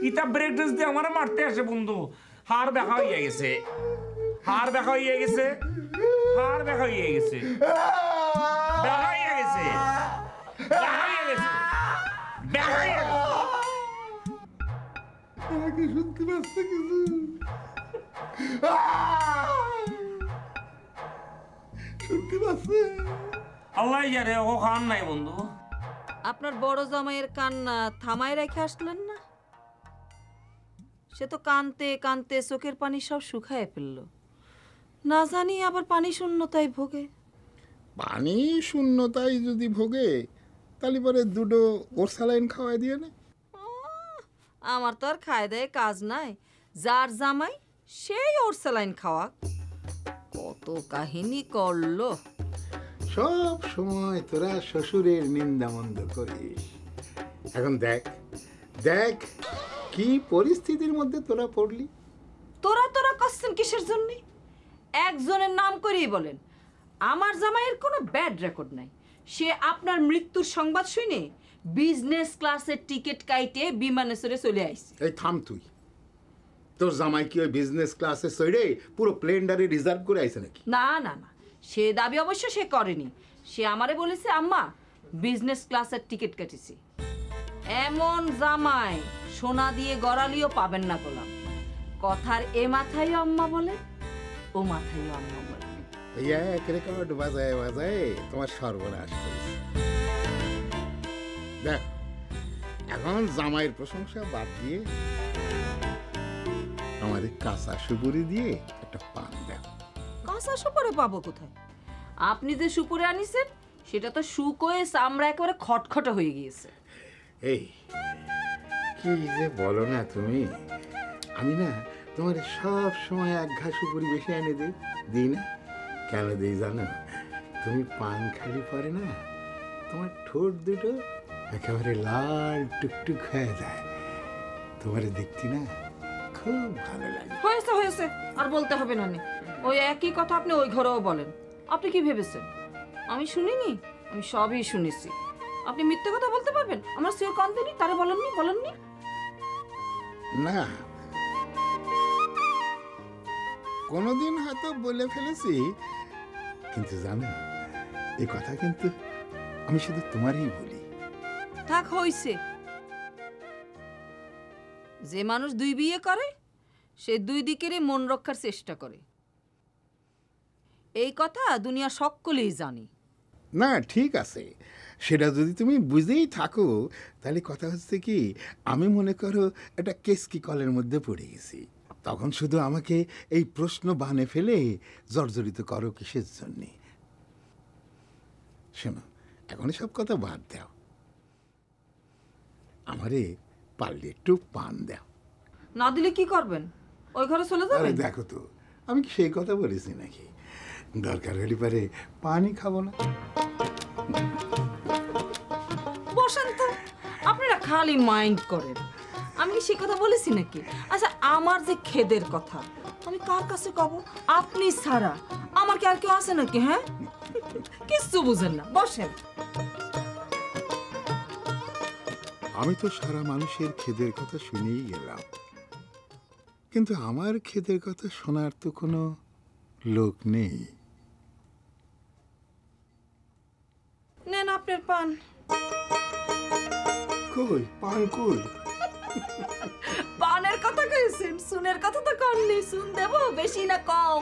ইটা ব্রেক ড্রেস দিয়ে আমার মারতে আসে বন্ধু। হাড় দেখা হয়ে গেছে, হাড় দেখা হয়ে গেছে, হাড় দেখা হয়ে গেছে, দেখা হয়ে গেছে, দেখা হয়ে গেছে, দেখা হয়ে গেছে। আমাকে শুনতে পাচ্ছে কিছু? শুনতে পাচ্ছে? আল্লাহ জানে, ও খান নাই বন্ধু। আপনার বড় জামাইয়ের কান্না থামায় রেখে আসলেন না? সে তো কানতে কানতে চোখের পানি সব শুকায় ফেললো, না জানি আবার পানি শূন্যতায় ভোগে। পানি শূন্যতায় যদি ভোগে তাহলে পরে দুটো ওর স্যালাইন খাওয়াই দিয়ে না। আমার তো আর খায় দেয় কাজ নাই, যার জামাই সেই ওর স্যালাইন খাওয়া। কত কাহিনী করলো। সব সময় তোরা শ্বশুরের নিন্দা মন্দ করিস। এখন দেখ দেখ কি পরিস্থিতির মধ্যে তোরা পড়লি। তোরা তোরা করছেন কিসের জন্য? একজনের নাম করেই বলেন। আমার জামাইয়ের কোনো ব্যাড রেকর্ড নাই। সে আপনার মৃত্যুর সংবাদ শুনে বিজনেস ক্লাসের টিকিট কাইটে বিমানে চড়ে চলে আইছে। এই থাম তুই, তোর জামাই কি ওই বিজনেস ক্লাসে চড়ে পুরো প্লেনটারে রিজার্ভ করে আইছে নাকি? না না না, সে দাবি অবশ্য সে করেনি। সে আমারে বলেছে আম্মা বিজনেস ক্লাসের টিকিট কেটেছি। এমন জামাই সোনা দিয়ে গড়ালিও পাবেন না গোলাম। কথার এ মাথায় আম্মা বলে, ও মাথায় আম্মা বলে। এই এক রেকর্ড বাজায় বাজায় তোমার সর্বনাশ করেছে। দেখ এখন জামাইয়ের প্রশংসা বাদ দিয়ে আমাদের কাঁচা সুপুরি দিয়ে একটা পান দেখ। কাঁচা সুপুরে পাবো কোথায়? আপনি যে সুপুরে আনিছেন সেটা তো শুকোয়ে চামড়া একেবারে খটখটে হয়ে গিয়েছে। এই কি যে বলো না তুমি, আমি না তোমার সব সময় এক ঘা সুপুরি বেশি এনে দিই না। কেন দিই জানো? তুমি পান খালি পরে না তোমার ঠোঁট দুটো একেবারে লাল টুকটুক হয়ে যায়। তোমার দেখতে না খুব ভালো লাগে। হয়েছে হয়েছে, আর বলতে হবে না নে। ওই একই কথা আপনি ওই ঘরেও বলেন। আপনি কি ভেবেছেন আমি শুনিনি? আমি সবই শুনেছি। আপনি মিথ্যে কথা বলতে পারবেন? আমার সিও কান্দেনি, তারে বলেননি? বলেননি না, কোনোদিন হয়তো বলে ফেলেছি, কিন্তু জানো এই কথা কিন্তু আমি শুধু তোমারই বলি। থাক হইছে। যে মানুষ দুই বিয়ে করে সে দুই দিকেরই মন রক্ষার চেষ্টা করে, এই কথা দুনিয়া সকলেই জানে। না ঠিক আছে, সেটা যদি তুমি বুঝেই থাকো তাহলে কথা হচ্ছে কি, আমি মনে করো একটা কেসকি কলের মধ্যে পড়ে গেছি। তখন শুধু আমাকে এই প্রশ্ন বানে ফেলে জর্জরিত করো কিসের জন্যে? শোনো, এখন সব কথা বাদ দাও, আমারে পারলে একটু পান দাও। না দিলে কি করবেন? ওই ঘরে চলে যাবেন? দেখো তো, আমি কি সেই কথা বলেছি নাকি? দরকার হলে পারে পানি খাবো না। বসেন তো, আপনারা খালি মাইন্ড করেন। আমি কি সে কথা বলেছি নাকি? আচ্ছা আমার যে খেদের কথা আমি কার কাছে কব? আপনি ছাড়া আমার কি আর কেউ আছে নাকি? হ্যাঁ, কিচ্ছু বুঝেন না। বসেন। আমি তো সারা মানুষের খেদের কথা শুনেই গেলাম, কিন্তু আমার খেদের কথা শোনার তো কোনো লোক নেই। নেন আপনার পান। কই পান কই? পানের কথা কইছেন, সুনের কথা তো কননি। সুন দেব বেশি না কম?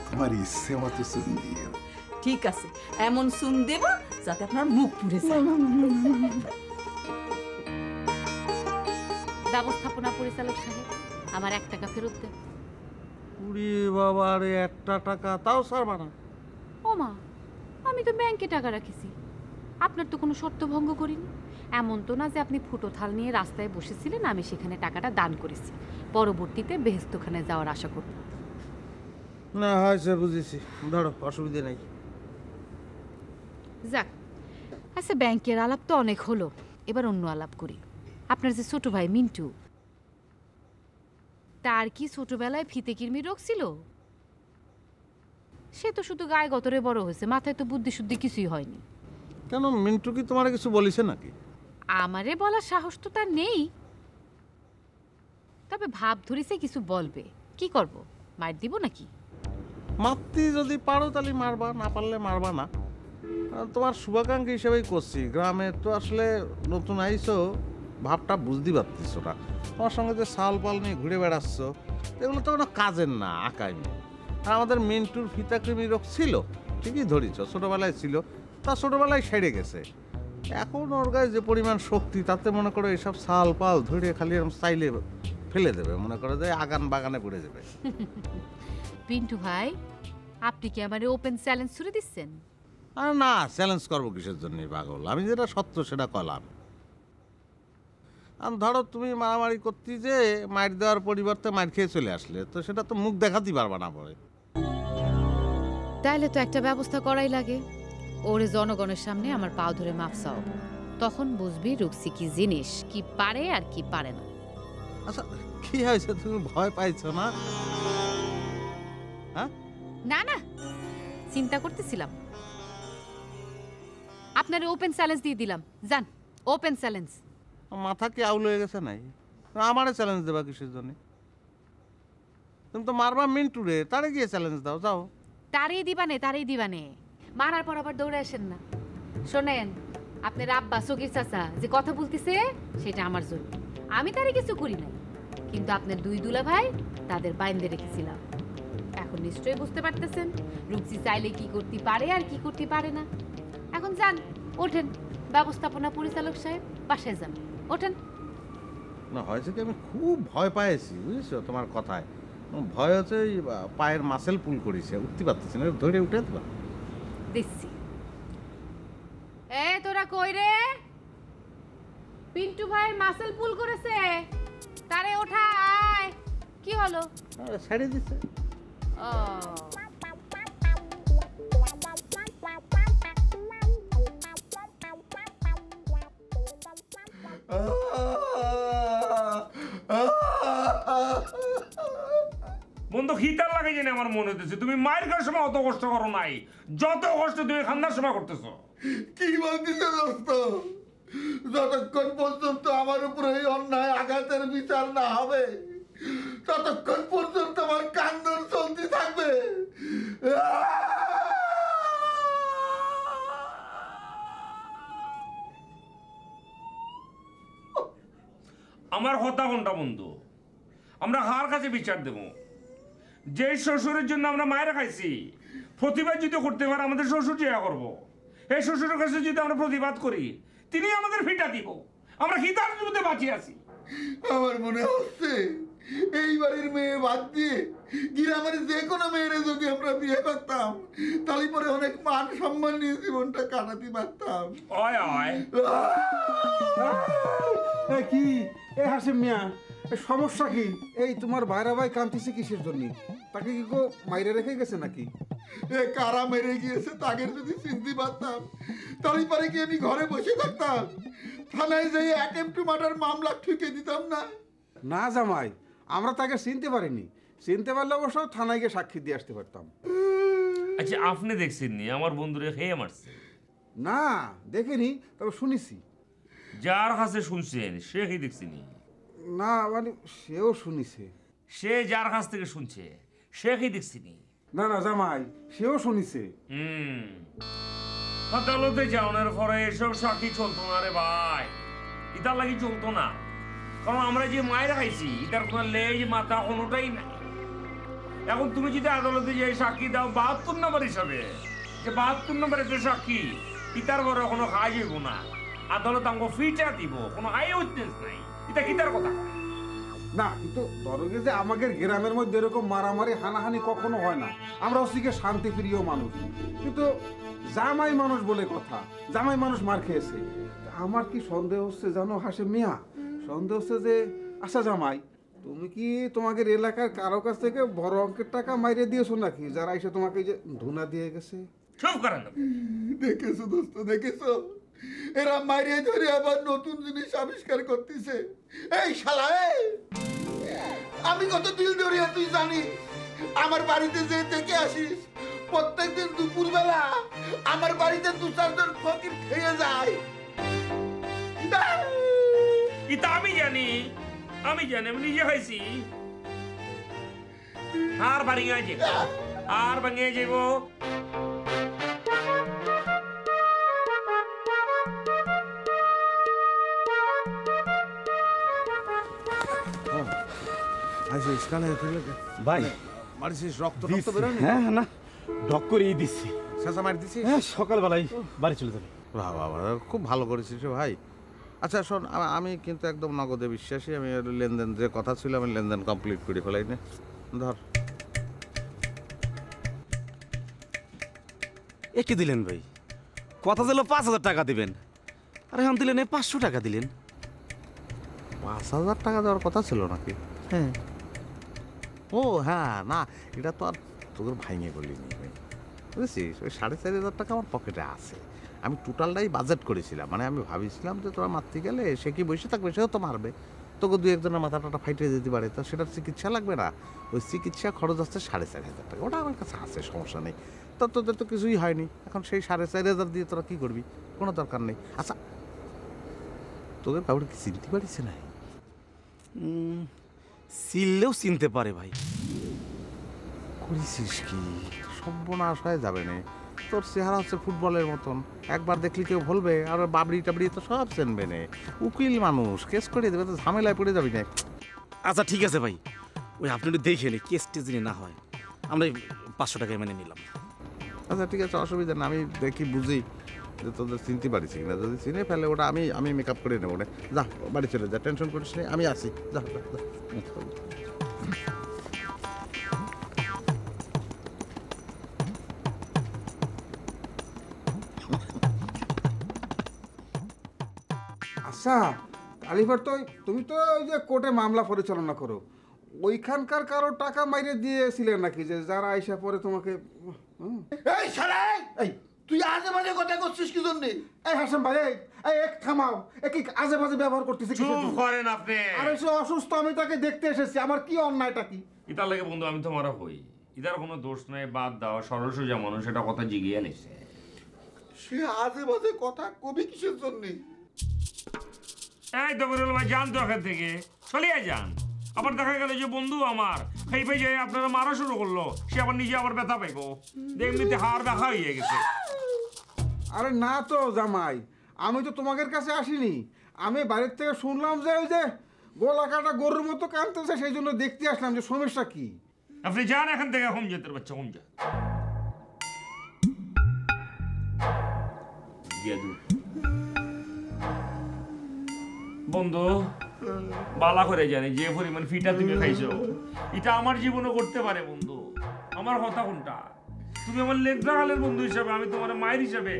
তোমার ইচ্ছে মতো শুন দিও। ঠিক আছে, এমন সুন দেব যাতে আপনার মুখ পুড়ে যায়। ব্যবস্থাপনা পরিচালক সাহেব, আমার 1 টাকা ফেরত দেন। উড়ি বাবা রে, 1টা টাকা তাও ছাড়বা না? ও মা, আমি তো ব্যাংকে টাকা রাখিছি, আপনার তো কোনো শর্ত ভঙ্গ করিনি। এমন তো না যে আপনি ফুটো থাল নিয়ে রাস্তায় বসেছিলেন, আমি সেখানে টাকাটা দান করেছি, পরবর্তীতে বেহেশতখানে যাওয়ার আশা করব। না হয়েছে, বুঝেছি, ধরো, অসুবিধা নেই। যাক, আচ্ছা ব্যাংকের আলাপ তো অনেক হলো, এবার অন্য আলাপ করি। আপনার যে ছোট ভাই মিন্টু, তার কি ছোটবেলায় ফিতে কিরমি রোগ ছিল? সে তো শুধু গায়ে গতরে বড় হয়েছে, মাথায় তো বুদ্ধি শুদ্ধি কিছুই হয়নি। কেন মিন্টু কি তোমার কিছু বলিছে নাকি? আমারে বলার সাহস তো তার নেই, তবে ভাব ধরিছে কিছু বলবে। কি করব, মার দিব নাকি? মারতে যদি পারো তাহলে মারবা, না পারলে মারবা না। তোমার শুভাকাঙ্ক্ষী হিসেবেই করছি। গ্রামে তো আসলে নতুন আইছো, ভাবটা বুঝতে পারতিস না। তোমার সঙ্গে যে শাল পাল নিয়ে ঘুরে বেড়াচ্ছ, এগুলো তো কোনো কাজের না, আঁকাইনি। আর আমাদের মিন্টুর ফিতাকৃমি রোগ ছিল, ঠিকই ধরিছ, ছোটোবেলায় ছিল, তা ছোটোবেলায় সেরে গেছে। এখন ওর গায়ে যে পরিমাণ শক্তি, তাতে মনে করো এইসব শাল পাল ধরে খালি এরকম চাইলে ফেলে দেবে, মনে করো যে আগান বাগানে পড়ে যাবে। পিন্টু ভাই, আপনি কি আমারে ওপেন চ্যালেঞ্জ ছুড়ে দিচ্ছেন? আর না, চ্যালেঞ্জ করবো কিসের জন্য পাগল? আমি যেটা সত্য সেটা কলাম। আর ধরো তুমি মারামারি করতে যে মার দেওয়ার পরিবর্তে মার খেয়ে চলে আসলে, তো সেটা তো মুখ দেখাতেই পারবা না পরে। তাইলে তো একটা ব্যবস্থা করাই লাগে। ওরে জনগণের সামনে আমার পাও ধরে মাপ চাও, তখন বুঝবি রুক্সি কি জিনিস, কি পারে আর কি পারে না। আচ্ছা কি হয়েছে, তুমি ভয় পাইছো না? হ্যাঁ না না, চিন্তা করতেছিলাম। আপনার ওপেন চ্যালেঞ্জ দিয়ে দিলাম, যান ওপেন চ্যালেঞ্জ। মাথা কি আউল হয়ে গেছে নাই? আমারে চ্যালেঞ্জ দেবা কিসের জন্য? তুমি তো মারবা মিন্টু রে, তারে গিয়ে চ্যালেঞ্জ দাও, যাও। তারই দিবানে, মারার পর আবার দৌড়ে আসেন না। শোনেন, আপনার আব্বা সগির চাচা যে কথা বলতেছে সেটা আমার জন্য, আমি তারে কিছু করি নাই, কিন্তু আপনার দুই দুলা ভাই তাদের বাইন্দে রেখেছিলাম। এখন নিশ্চয়ই বুঝতে পারতেছেন রুক্সি চাইলে কি করতে পারে আর কি করতে পারে না। এখন যান, ওঠেন, ব্যবস্থাপনা পরিচালক সাহেব বাসায় যান, ওঠেন। না হয়েছে কি, আমি খুব ভয় পাইছি বুঝেছো তোমার কথায়। ভয় হচ্ছে ওই পায়ের মাসেল পুল করেছে, উঠতে পারতেছি না, ধরে উঠে দেবা। দেখছি। এ তোরা কই রে? পিন্টু ভাই মাসেল পুল করেছে, তারে ওঠা, আয়। কি হলো? ছেড়ে দিছে। ও বন্ধু খিতার লাগে জানি আমার মনে হতেছে তুমি মায়ের খাওয়ার সময় অত কষ্ট করো নাই, যত কষ্ট তুমি খান্নার সময় করতেছো। কি বলতেছে দোস্ত? যতক্ষণ পর্যন্ত আমার উপরে এই অন্যায় আঘাতের বিচার না হবে, ততক্ষণ পর্যন্ত আমার কান্দন চলতে থাকবে। আমার হতা কোনটা বন্ধু? আমরা কার কাছে বিচার দেব? যে শ্বশুরের জন্য আমরা মায়েরা খাইছি, প্রতিবাদ যদি করতে পারে আমাদের শ্বশুর জিয়া করবো। এই শ্বশুরের কাছে যদি আমরা প্রতিবাদ করি, তিনি আমাদের ফিটা দিব। আমরা কি তার মধ্যে বাঁচিয়ে আছি? আমার মনে হচ্ছে এই বাড়ির মেয়ে বাদ দিয়ে গ্রামের যে কোনো মেয়েরে যদি আমরা বিয়ে করতাম, তাহলে পরে অনেক মান সম্মান নিয়ে জীবনটা কাটাতে পারতাম। অয় অয় কি এ হাসিম মিয়া, সমস্যা কি? এই তোমার ভাইরা ভাই কাঁদতেছে কিসের জন্য? তাকে কি কো মাইরে রেখে গেছে নাকি? এ কারা মেরে গিয়েছে তাকে যদি চিনতে পারতাম, তাহলে পরে কি আমি ঘরে বসে থাকতাম? থানায় যাই অ্যাটেম্প টু মার্ডার মামলা ঠুকে দিতাম না? না জামাই, আমরা তাকে চিনতে পারিনি। চিনতে পারলে অবশ্য থানায় গিয়ে সাক্ষী দিয়ে আসতে পারতাম। আচ্ছা আপনি দেখছেন নি আমার বন্ধুরে খেয়ে মারছে? না দেখিনি, তবে শুনেছি। যার কাছে শুনছেন সে কি দেখছিনি? না মানে সেও শুনিছে। সে যার কাছ থেকে শুনছে সে কি দেখছিনি? না না জামাই, সেও শুনিছে। আদালতে যাওয়ার পরে এসব সাক্ষী চলতো না রে ভাই, ইতার লাগি চলতো না। কারণ আমরা যে মায়ের খাইছি ইতার কোনো লেজ মাথা কোনোটাই নাই। এখন তুমি যদি আদালতে যে সাক্ষী দাও ৭২ নম্বর হিসাবে, যে ৭২ নম্বরের যে সাক্ষী ইতার ঘরে কোনো কাজ হইব না, আদালত আমাকে ফিটা দিব, কোনো আই উইটনেস নাই, এটা কিতার কথা? না কিন্তু ধরো যে আমাদের গ্রামের মধ্যে এরকম মারামারি হানাহানি কখনো হয় না। আমরা হচ্ছে কি শান্তিপ্রিয় মানুষ, কিন্তু জামাই মানুষ বলে কথা, জামাই মানুষ মার খেয়েছে। আমার কি সন্দেহ হচ্ছে জানো হাসিম মিয়া? সন্দেহ হচ্ছে যে, আচ্ছা জামাই তুমি কি তোমাদের এলাকার কারো কাছ থেকে বড় অঙ্কের টাকা মাইরে দিয়েছো নাকি, যারা এসে তোমাকে যে ধুনা দিয়ে গেছে? চুপ করেন। দেখেছো দোস্ত, দেখেছো? এরা মাইরে ধরে আবার নতুন জিনিস আবিষ্কার করতেছে। এই শালা, আমি কত দিল ধরিয়া তুই জানিস? আমার বাড়িতে যে দেখে আসিস প্রত্যেকদিন দুপুরবেলা আমার বাড়িতে 2-4 ফকির খেয়ে যায়। এটা আমি জানি আমি নিজে খাইছি। আর ভাঙিয়ে যাব আর ভাঙিয়ে যাব। ভাই মারিছিস রক্ত রক্ত বেরোনি? হ্যাঁ না ঢক করেই দিচ্ছি। শেষা মারি দিছিস? হ্যাঁ সকালবেলায় বাড়ি চলে যাবে। বাহ বাহ বাহ, খুব ভালো করেছিস রে ভাই। আচ্ছা শোন, আমি কিন্তু একদম নগদে বিশ্বাসী। আমি লেনদেন যে কথা ছিল আমি লেনদেন কমপ্লিট করে ফেলাই না। ধর একে দিলেন ভাই, কথা ছিল 5,000 টাকা দিবেন, আর এখন দিলেন 500 টাকা দিলেন। 5,000 টাকা দেওয়ার কথা ছিল নাকি? হ্যাঁ। ও হ্যাঁ, না এটা তো আর তোদের ভাইঙে বলিনি বুঝেছিস। ওই 4,500 টাকা আমার পকেটে আছে। আমি টোটালটাই বাজেট করেছিলাম। মানে আমি ভাবিছিলাম যে তোরা মারতে গেলে সে কি বসে থাকবে, সেও তো মারবে, তোকে 2-1 মাথাটা ফাইটে যেতে পারে, তো সেটার চিকিৎসা লাগবে না? ওই চিকিৎসা খরচ আসছে 4,500 টাকা, ওটা আমার কাছে আছে, সমস্যা নেই। তো তোদের তো কিছুই হয়নি, এখন সেই 4,500 দিয়ে তোরা কী করবি? কোনো দরকার নেই। আচ্ছা তোদের কাউকে কি চিনতে পারিস না? চিনলেও চিনতে পারে ভাই। করেছিস কি? সর্বনাশ হয়ে যাবে না। তোর চেহারা হচ্ছে ফুটবলের মতন, একবার দেখলি কেউ বলবে, আর বাবরি টাবরি তো সব চেনবে না। উকিল মানুষ, কেস করে দেবে, তো ঝামেলায় পড়ে যাবি না। আচ্ছা ঠিক আছে ভাই, ওই আপনি একটু দেখে নি, কেস টেস যদি না হয় আমরা 500 টাকায় মেনে নিলাম। আচ্ছা ঠিক আছে, অসুবিধা না। আমি দেখি বুঝি যে তোদের চিনতে পারিস কিনা। যদি চিনে ফেলে ওটা আমি মেকআপ করে নেবো না। যা বাড়ি চলে যা, টেনশন করিস না, আমি আছি। যা যা, যা। আচ্ছা কালীঘর, তো তুমি তো ওই যে কোর্টে মামলা পরিচালনা করো, ওইখানকার কারো টাকা মাইরে দিয়েছিলেন নাকি, যে যারা আইসা পরে তোমাকে? এই শালাই, এই তুই আজে বাজে কথা করছিস কি জন্য? এই হাসান ভাই, এই এক থামাও, কি আজে বাজে ব্যবহার করতেছে? চুপ করেন আপনি। আরে সে অসুস্থ, আমি তাকে দেখতে এসেছি, আমার কি অন্যায়টা কি? ইতার লাগে বন্ধু আমি তো মারা হই, ইতার কোনো দোষ নাই, বাদ দাও। সরল সোজা মানুষ, এটা কথা জিগিয়ে নিছে। সে আজে বাজে কথা কবি কিসের জন্য? এই তো বলল ভাই, যান তো এখান থেকে, চলিয়ে যান। আবার দেখা গেল যে বন্ধু আমার খাই পাই যায় আপনারা মারা শুরু করলো, সে আবার নিজে আবার ব্যথা পাইবো, এমনিতে হাড় ব্যথা হয়ে গেছে। আরে না তো জামাই, আমি তো তোমাদের কাছে আসিনি। আমি বাড়ির থেকে শুনলাম যে ওই যে গোলা কাটা গরুর মতো কাঁদতেছে, সেই জন্য দেখতে আসলাম যে সমস্যা কি। আপনি যান এখান থেকে, হোম যেতে বাচ্চা, হোম যান। বন্ধু বালা করে জানি যে পরিমাণ ফিটা তুমি খাইছো, এটা আমার জীবনে করতে পারে বন্ধু। আমার কথা কোনটা? তুমি আমার লেগরাগালের বন্ধু হিসাবে, আমি তোমার মায়ের হিসাবে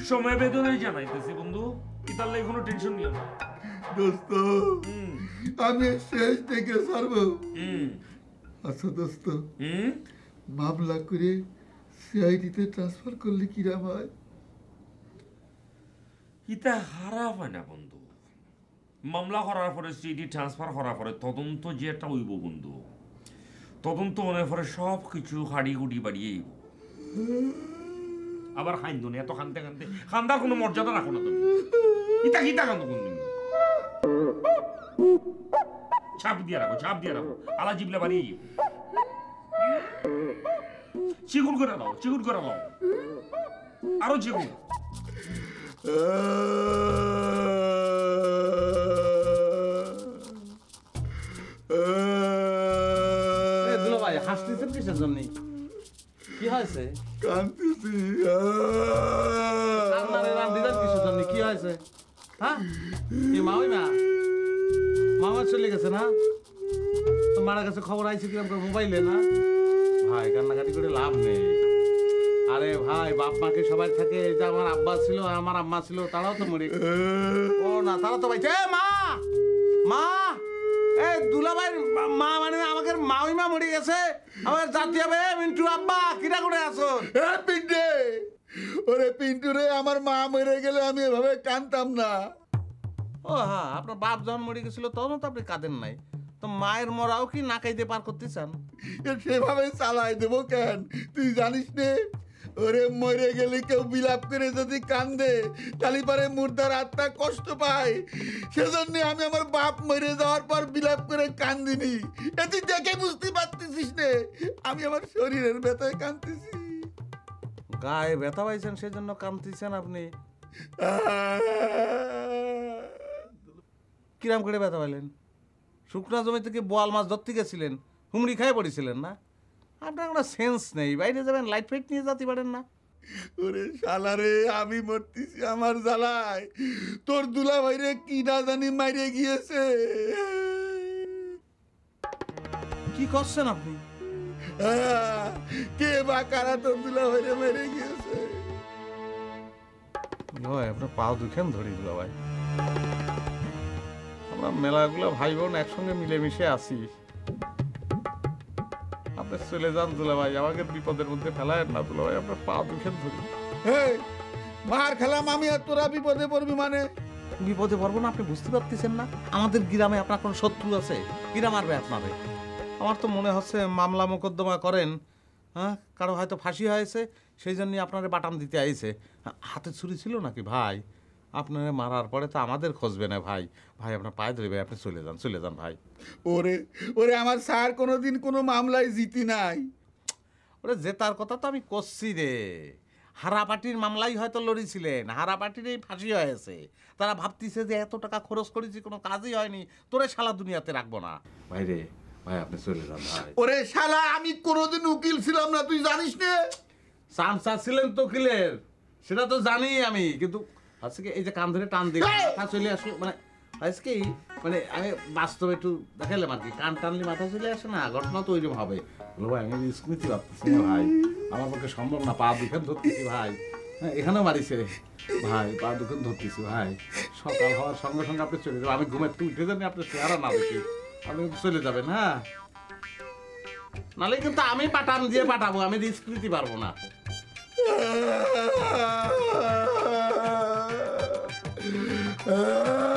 সময় বেদনাই জানাইতেছি বন্ধু। ইতার লাগে কোনো টেনশন নিও না দোস্ত, আমি শেষ থেকে সারবো। আচ্ছা দোস্ত, মামলা করে সিআইডিতে ট্রান্সফার করলে কিরাম হয়? ইতা খারাপ হয় না বন্ধু। মামলা করার পরে সিডি ট্রান্সফার করার পরে তদন্ত যে একটা হইব বন্ধু, তদন্ত মনে পরে সব কিছু হাড়ি গুড়ি বাড়িয়ে আবার খাইন্দ না, এত খানতে খানতে খান্দার কোনো মর্যাদা রাখো না তুমি। ইতা কিতা কান্দ কোন তুমি? ছাপ দিয়ে রাখো, ছাপ দিয়ে রাখো, আলা জিবলে বাড়িয়ে চিগুর করে দাও, চিগুর করে দাও, আরো চিগুর। দুলা ভাই হাসতেছেন কিসের জন্য? কি হয়েছে? কাঁদতেছি। কিসের জন্য? কি হয়েছে? হ্যাঁ, মামা চলে গেছে না? তো মারা গেছে খবর আইছে কিরকম করে মোবাইলে না? ভাই কান্নাকাটি করে লাভ নেই। আরে ভাই, বাপ মাকে সবাই থাকে, যে আমার আব্বা ছিল আমার আম্মা ছিল, তারাও তো মরে। ও না, তারা তো ভাই মা মা এই দুলাভাইয়ের মা, মানে আমাদের মাউইমা মরে গেছে। আমার জাতি হবে মিন্টু আব্বা, কিরা করে আছো? পিন্টে, ওরে পিন্টু রে, আমার মা মরে গেলে আমি এভাবে কাঁদতাম না। ও হ্যাঁ, আপনার বাপ যখন মরে গেছিল তখন তো আপনি কাঁদেন নাই, তো মায়ের মরাও কি নাকাইতে পার করতে চান? সেভাবে চালাই দেবো কেন, তুই জানিস নে? ওরে মরে গেলে কেউ বিলাপ করে যদি কান্দে তাহলে পরে মুর্দার আত্মা কষ্ট পায়। সেজন্য আমি আমার বাপ মরে যাওয়ার পর বিলাপ করে কান্দিনি। এ তুই দেখে বুঝতে পারতেছিস নে আমি আমার শরীরের ব্যথায় কাঁদতেছি। গায়ে ব্যথা পাইছেন সেজন্য কাঁদতেছেন আপনি? কিরাম করে ব্যথা পাইলেন? শুকনা জমি থেকে বোয়াল মাছ ধরতে গেছিলেন, হুমড়ি খাই পড়েছিলেন না? আপনার কোনো সেন্স নেই, বাইরে যাবেন লাইট ফাইট নিয়ে যেতে পারেন না? ওরে শালারে আমি মরতেছি আমার জ্বালায়, তোর দুলা ভাইরে কি না জানি মাইরে গিয়েছে। কি করছেন আপনি? কে বা কারা তোর দুলা ভাইরে মেরে গিয়েছে? আপনার পা দুখান ধরি দিল ভাই, আমরা মেলাগুলো ভাই বোন একসঙ্গে মিলেমিশে আছি। আপনি চলে যান দুলা ভাই, আমাকে বিপদের মধ্যে ফেলায় না দুলা ভাই, আপনার পা দুখান ধরি। মার খেলাম আমি আর তোরা বিপদে পড়বি মানে? বিপদে পড়বো না আপনি বুঝতে পারতেছেন না? আমাদের গ্রামে আপনার কোনো শত্রু আছে? কিরা মারবে আপনারে? আমার তো মনে হচ্ছে মামলা মোকদ্দমা করেন, হ্যাঁ কারো হয়তো ফাঁসি হয়েছে সেই জন্যই আপনারে বাটাম দিতে আইছে। হাতে ছুরি ছিল নাকি ভাই? আপনারে মারার পরে তো আমাদের খুঁজবে না ভাই। ভাই আপনার পায়ে ধরে ভাই, আপনি চলে যান ভাই। ওরে ওরে আমার স্যার কোনোদিন কোনো মামলায় জিতি নাই। ওরে জেতার কথা তো আমি করছি রে। হারা পার্টির মামলাই হয়তো লড়িছিলেন, হারা পার্টিরই ফাঁসি হয়েছে। তারা ভাবতিছে যে এত টাকা খরচ করেছি কোনো কাজই হয়নি, তোরে শালা দুনিয়াতে রাখবো না। ভাই রে ভাই, আপনি চলে যান ভাই। ওরে শালা আমি কোনোদিন উকিল ছিলাম না, তুই জানিস না? চামচা ছিলেন তো উকিলের, সেটা তো জানি আমি, কিন্তু আজকে এই যে কান ধরে টান দিয়ে মাথা চলে আসলো, মানে আজকে মানে আমি বাস্তবে একটু দেখাইলাম আর কি। কান টানলে মাথা চলে আসে না, ঘটনা তো ওইরকম হবে। বলো ভাই আমি রিস্ক নিতে পারতেছি না ভাই, আমার পক্ষে সম্ভব না। পা দুখান ধরতেছি ভাই, হ্যাঁ এখানেও মারিছে ভাই, পা দুখান ধরতেছি ভাই। সকাল হওয়ার সঙ্গে সঙ্গে আপনি চলে যাবেন, আমি ঘুমের একটু উঠে জানি আপনার চেহারা না দেখি, আপনি কিন্তু চলে যাবেন। হ্যাঁ নাহলে কিন্তু আমি পাঠান দিয়ে পাঠাবো, আমি রিস্ক নিতে পারবো না। Ah